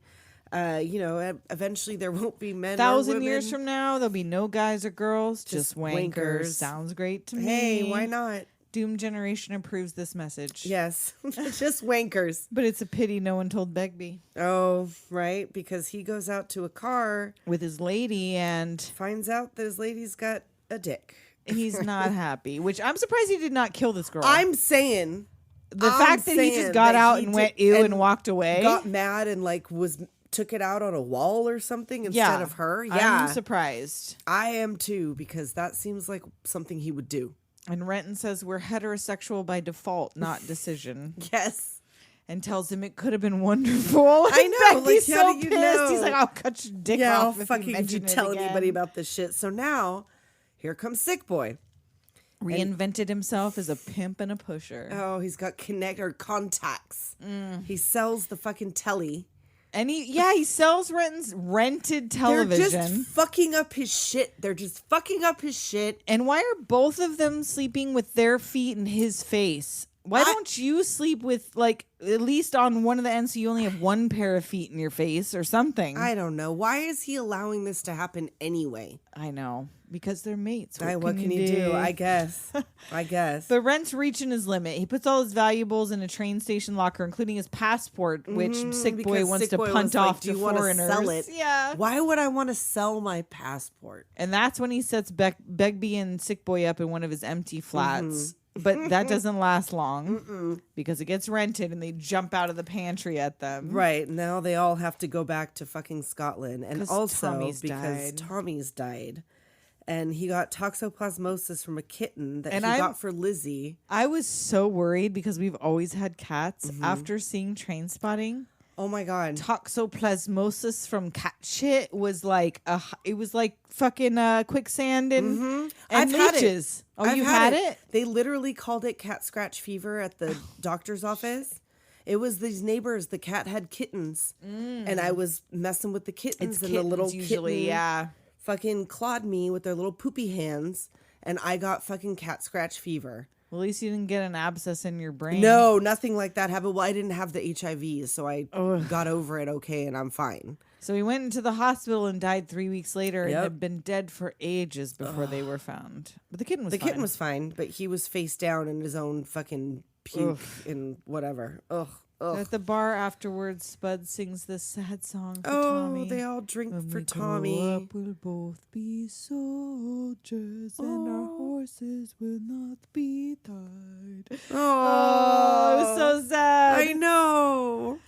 You know, eventually there won't be men or 1,000 women. years from now, there'll be no guys or girls, just Just wankers. wankers. Sounds great to me. Hey, why not? Doom Generation approves this message. Yes, just wankers. But it's a pity no one told Begbie Oh, right, because he goes out to a car, with his lady, and finds out that his lady's got a dick. he's not happy, which I'm surprised he did not kill this girl. I'm saying the fact that he just got out and went ew and walked away. got mad and like took it out on a wall or something instead of her. Yeah, I'm surprised. I am too, because that seems like something he would do. And Renton says we're heterosexual by default, not decision. Yes. And tells him it could have been wonderful. I And know, Becky's like, how so do you pissed. know? He's like, I'll cut your dick Yeah, I'll off if fucking you if you mention it tell again. anybody about this shit. So now, here comes Sick Boy. Reinvented himself as a pimp and a pusher. Oh, he's got contacts. He sells the fucking telly. And he sells Renton's rented television. They're just fucking up his shit. And why are both of them sleeping with their feet in his face? Why don't you sleep with, like, at least on one of the ends so you only have one pair of feet in your face or something? I don't know. Why is he allowing this to happen anyway? I know. Because they're mates. What can you do? I guess. But Rent's reaching his limit. He puts all his valuables in a train station locker, including his passport, which Sick Boy Because wants Sick to Boy punt was like, off "Do you to wanna foreigners. sell it?" Yeah. Why would I want to sell my passport? And that's when he sets Begbie and Sick Boy up in one of his empty flats. But that doesn't last long because it gets rented and they jump out of the pantry at them. Right. Now they all have to go back to fucking Scotland. And 'Cause also Tommy's because died. Tommy's died. And he got toxoplasmosis from a kitten that And he I'm- got for Lizzie. I was so worried because we've always had cats. After seeing Trainspotting, Oh my God. toxoplasmosis from cat shit was like it was like fucking quicksand and I've had it. leeches. Oh, I've you had it? They literally called it cat scratch fever at the doctor's office. It was these neighbors. The cat had kittens. And I was messing with the kittens. It's and the little kittens usually, kitten yeah. fucking clawed me with their little poopy hands. And I got fucking cat scratch fever. Well, at least you didn't get an abscess in your brain. No, nothing like that happened. Well, I didn't have the HIV, so I got over it okay, and I'm fine. So he went into the hospital and died 3 weeks later and Yep. had been dead for ages before they were found. But the kitten was The fine. kitten was fine, but he was face down in his own fucking puke and whatever. Ugh. At the bar afterwards, Spud sings this sad song for Oh, Tommy. they all drink When for we Tommy. grow up, we'll both be soldiers, and our horses will not be tied. Oh, it was so sad. I know.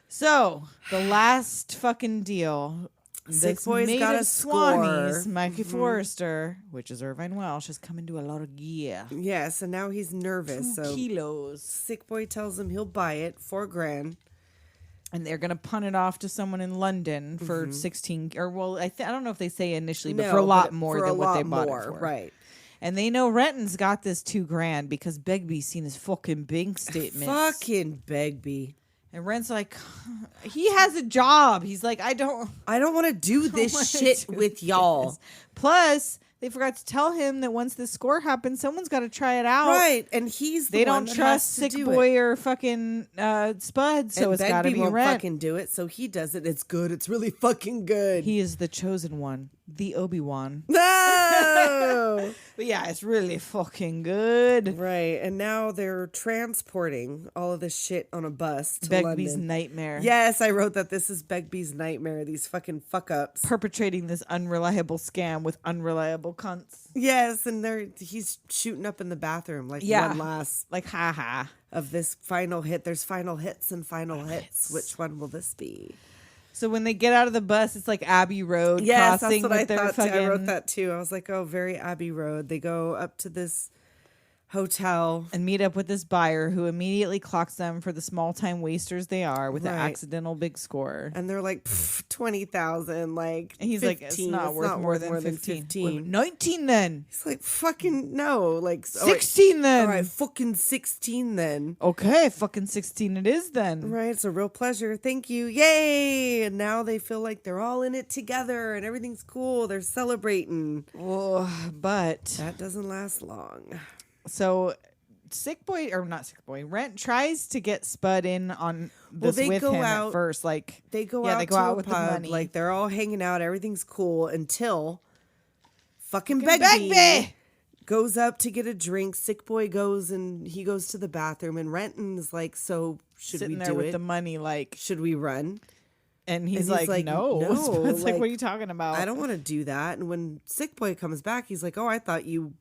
So, the last fucking deal. Sick This Boy's mate got of a score. Swannies, Mikey Forrester, which is Irvine Welsh, has come into a lot of gear. Yes, and now he's nervous. 2 So kilos. Sick Boy tells him he'll buy it, $4,000. And they're going to punt it off to someone in London for 16, or well, I don't know if they say initially, but for a lot more than what they bought it for. Right. And they know Renton's got this $2,000 because Begbie's seen his fucking bank statements. Fucking Begbie. And Rent's like, he has a job. He's like, I don't want to do this wanna shit do with y'all. this. Plus, they forgot to tell him that once this score happens, someone's got to try it out. Right, and he's the They one don't that trust has to Sick do Boy it. or fucking Spud, so And it's got to Begbie be won't Rent. fucking do it, so he does it. It's good. It's really fucking good. He is the chosen one, the Obi-Wan. No. But yeah, it's really fucking good. Right, and now they're transporting all of this shit on a bus to Begbie's London. nightmare. Yes, I wrote that this is Begbie's nightmare. These fucking fuck ups. Perpetrating this unreliable scam with unreliable cunts. Yes, and he's shooting up in the bathroom like one last Like, haha. of this final hit. There's final hits and final hits. Which one will this be? So when they get out of the bus, it's like Abbey Road Yes, crossing that's what I with their thought. fucking... Too. I wrote that too. I was like, oh, very Abbey Road. They go up to this hotel and meet up with this buyer who immediately clocks them for the small time wasters they are with an Right. accidental big score. and they're like 20,000, like, And he's 15. like, it's not worth more than 15. 15. 19 then. He's like, fucking no, like 16 then. All right, fucking 16 then. Okay, fucking 16 it is then. Right, it's a real pleasure. Thank you. Yay! And now they feel like they're all in it together and everything's cool. They're celebrating. Oh, but That doesn't last long. so Rent tries to get Spud in on this they with go him out- at first. Like They go yeah, out they go to out a with pub, the money. like they're all hanging out, everything's cool until fucking Begbie! Begbie goes up to get a drink. Sick Boy goes and he goes to the bathroom, and Renton's like, so should sitting we there do with it? the money, like, Should we run? and he's, he's like, like, no. no, Spud's like, like, what are you talking about? I don't want to do that. And when Sick Boy comes back, he's like, oh, I thought you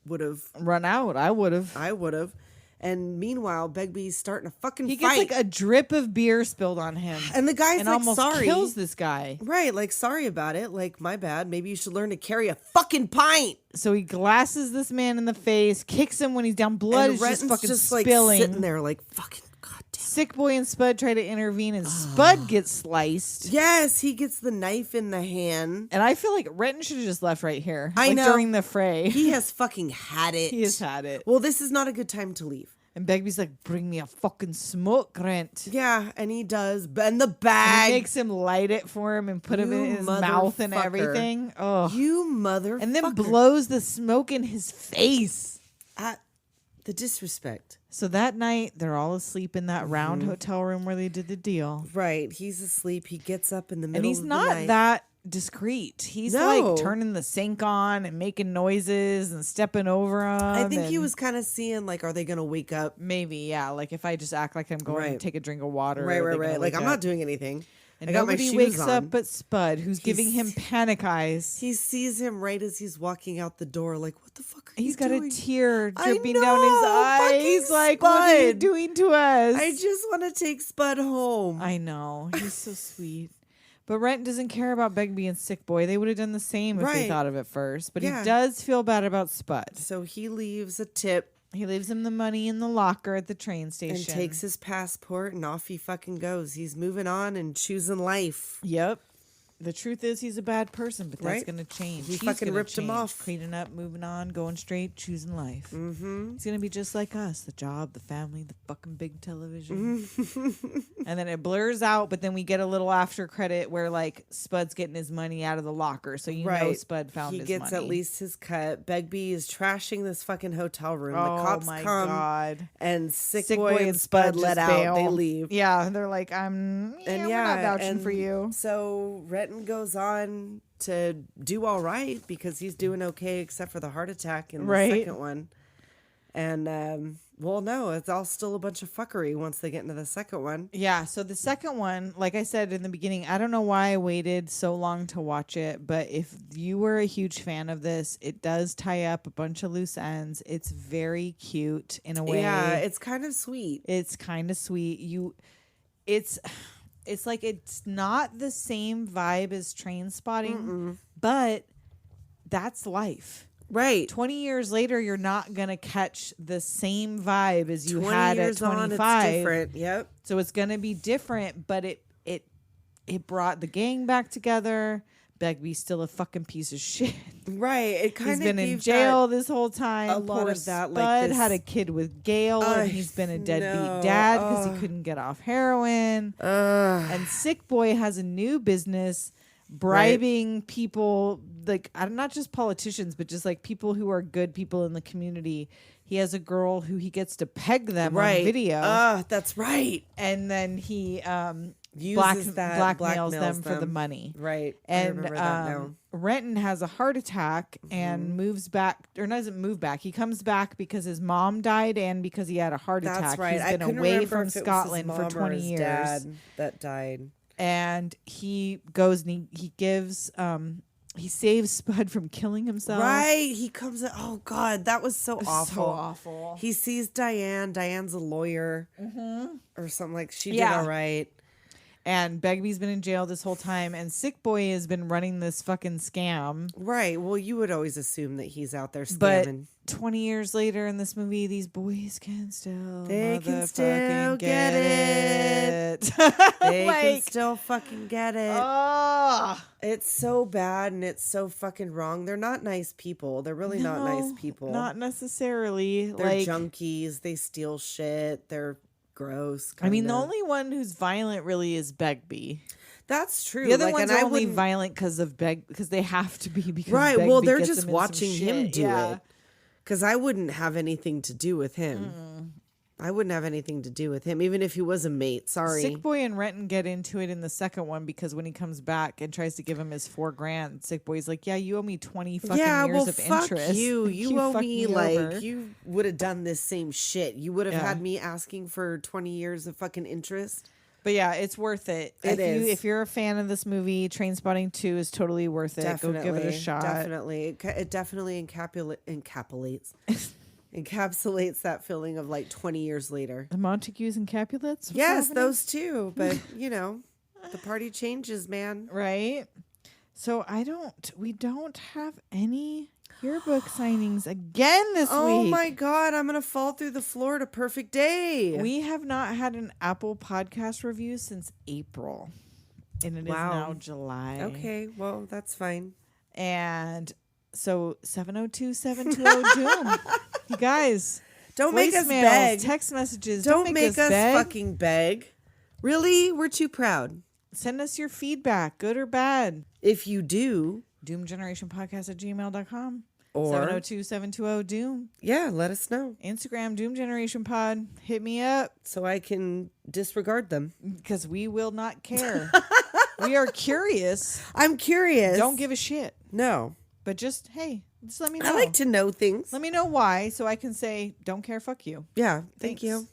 would have. run out. I would have. I would have. And meanwhile, Begbie's starting a fucking He fight. gets like a drip of beer spilled on him, and the guy's and like, almost sorry. kills this guy. Right, like, sorry about it. Like, my bad. Maybe you should learn to carry a fucking pint. So he glasses this man in the face, kicks him when he's down. Blood And is Renton's just fucking like spilling. sitting there like, fucking goddamn. Sick Boy and Spud try to intervene, and Spud gets sliced. Yes, he gets the knife in the hand. And I feel like Renton should have just left right here. I like, know. During the fray. He has fucking had it. He has had it. Well, this is not a good time to leave. And Begbie's like, bring me a fucking smoke, Rent. Yeah, and he does. And the And bag. he makes him light it for him and put him in You his mouth and motherfucker. everything. Oh. You motherfucker. And then blows the smoke in his face. At the disrespect. So that night, they're all asleep in that round hotel room where they did the deal. Right. He's asleep. He gets up in the middle And he's of the not night. that discreet. He's No. like turning the sink on and making noises and stepping over him. I think he and was kind of seeing, like, are they going to wake up? maybe, yeah. Like if I just act like I'm going Right. to take a drink of water. Right, are they right, gonna right. Like, wake I'm up? not doing anything. And I got my nobody shoes wakes on. up but Spud, who's giving him panic eyes. He sees him right as he's walking out the door, like, what the fuck are He's you got doing? a tear I dripping down his know, eye. fucking He's like, what are you Spud. doing to us? I just want to take Spud home. I know. He's so sweet. But Renton doesn't care about Begbie and Sick Boy. They would have done the same if they Right. thought of it first. But Yeah. he does feel bad about Spud. So he leaves a tip He leaves him the money in the locker at the train station. and takes his passport, and off he fucking goes. He's moving on and choosing life. Yep. The truth is he's a bad person, but that's Right? going to change. He He's fucking gonna ripped him change. off. Cleaning up, moving on, going straight, choosing life. Mm-hmm. He's going to be just like us. The job, the family, the fucking big television. Mm-hmm. And then it blurs out, but then we get a little after credit where, like, Spud's getting his money out of the locker. So you know Spud found he his gets money. at least his cut. Begbie is trashing this fucking hotel room. Oh, The cops my come, God. and Sick Boy and Spud let just out. They bail. leave. Yeah, they're like, And we're not vouching for you. So Renton goes on to do all right because he's doing okay except for the heart attack in the Right. second one. And, well, no, it's all still a bunch of fuckery once they get into the second one. Yeah, so the second one, like I said in the beginning, I don't know why I waited so long to watch it, but if you were a huge fan of this, it does tie up a bunch of loose ends. It's very cute in a way. Yeah, it's kind of sweet. It's kind of sweet. It's like it's not the same vibe as Trainspotting, but that's life. Right. 20 years later, you're not going to catch the same vibe as you had at 25. It's different. Yep. So it's going to be different, but it brought the gang back together. Begbie's still a fucking piece of shit. Right. It kind of He's been in jail this whole time. a lot Poor of that, Spud like this- had a kid with Gail, and he's been a deadbeat dad because he couldn't get off heroin. And Sick Boy has a new business bribing people, like not just politicians, but just like people who are good people in the community. He has a girl who he gets to peg them on video. That's right. And then he blackmails them for the money. Right. And I remember that now. Renton has a heart attack and moves back, or doesn't move back. He comes back because his mom died and because he had a heart attack. That's right. He's been away from Scotland for 20 years. Dad that died. And he goes and he gives he saves Spud from killing himself. Right. He comes oh God, that was so awful. So awful. He sees Diane. Diane's a lawyer or something, like she did all right. And Begbie's been in jail this whole time, and Sick Boy has been running this fucking scam. Right. Well, you would always assume that he's out there But scamming. 20 years later in this movie, these boys can still They can still motherfucking get it. They can still fucking get it. Oh. It's so bad and it's so fucking wrong. They're not nice people. They're really not nice people. Not necessarily. They're like junkies. They steal shit. They're gross. I mean, the kinda. only one who's violent really is Begbie. That's true. The other like, ones and are I only wouldn't- violent because they have to be because Right. Begbie Well, they're gets just them in some watching him shit. do Yeah. it. Because I wouldn't have anything to do with him. I wouldn't have anything to do with him, even if he was a mate. Sorry. Sick Boy and Renton get into it in the second one because when he comes back and tries to give him his $4,000, Sick Boy's like, "Yeah, you owe me 20 fucking years of fuck interest. you. You owe fucked me over." like you would have done this same shit. You would have had me asking for 20 years of fucking interest. But yeah, it's worth it. If you're a fan of this movie, Trainspotting 2 is totally worth it. Definitely, go give it a shot. Definitely, it definitely encapsulates that feeling of like 20 years later. The Montagues and Capulets? What's Yes, happening? those two. But you know, the party changes, man. Right? So we don't have any yearbook signings again this week. Oh my God, I'm going to fall through the floor to Perfect Day. We have not had an Apple podcast review since April. And it is now July. Okay, well, that's fine. And so 702-720 Doom. You guys, Don't make us voicemails, beg. text messages. Don't make us beg. fucking beg. Really? We're too proud. Send us your feedback, good or bad. If you do, doomgenerationpodcast@gmail.com. Or 702-720-DOOM. yeah, let us know Instagram, Doom Generation Pod. Hit me up so I can disregard them. because we will not care. We are curious. I'm curious. Don't give a shit. No. But just, hey, just let me know. I like to know things. Let me know why so I can say, don't care, fuck you. Yeah, Thanks. thank you.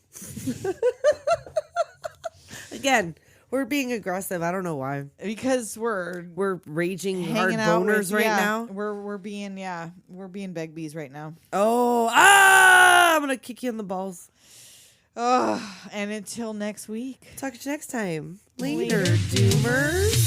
Again, we're being aggressive. I don't know why. Because we're raging hard hanging out boners with, right yeah, now. We're being Begbies right now. Oh, I'm gonna kick you in the balls. Oh, and until next week. Talk to you next time. Later, Doomers.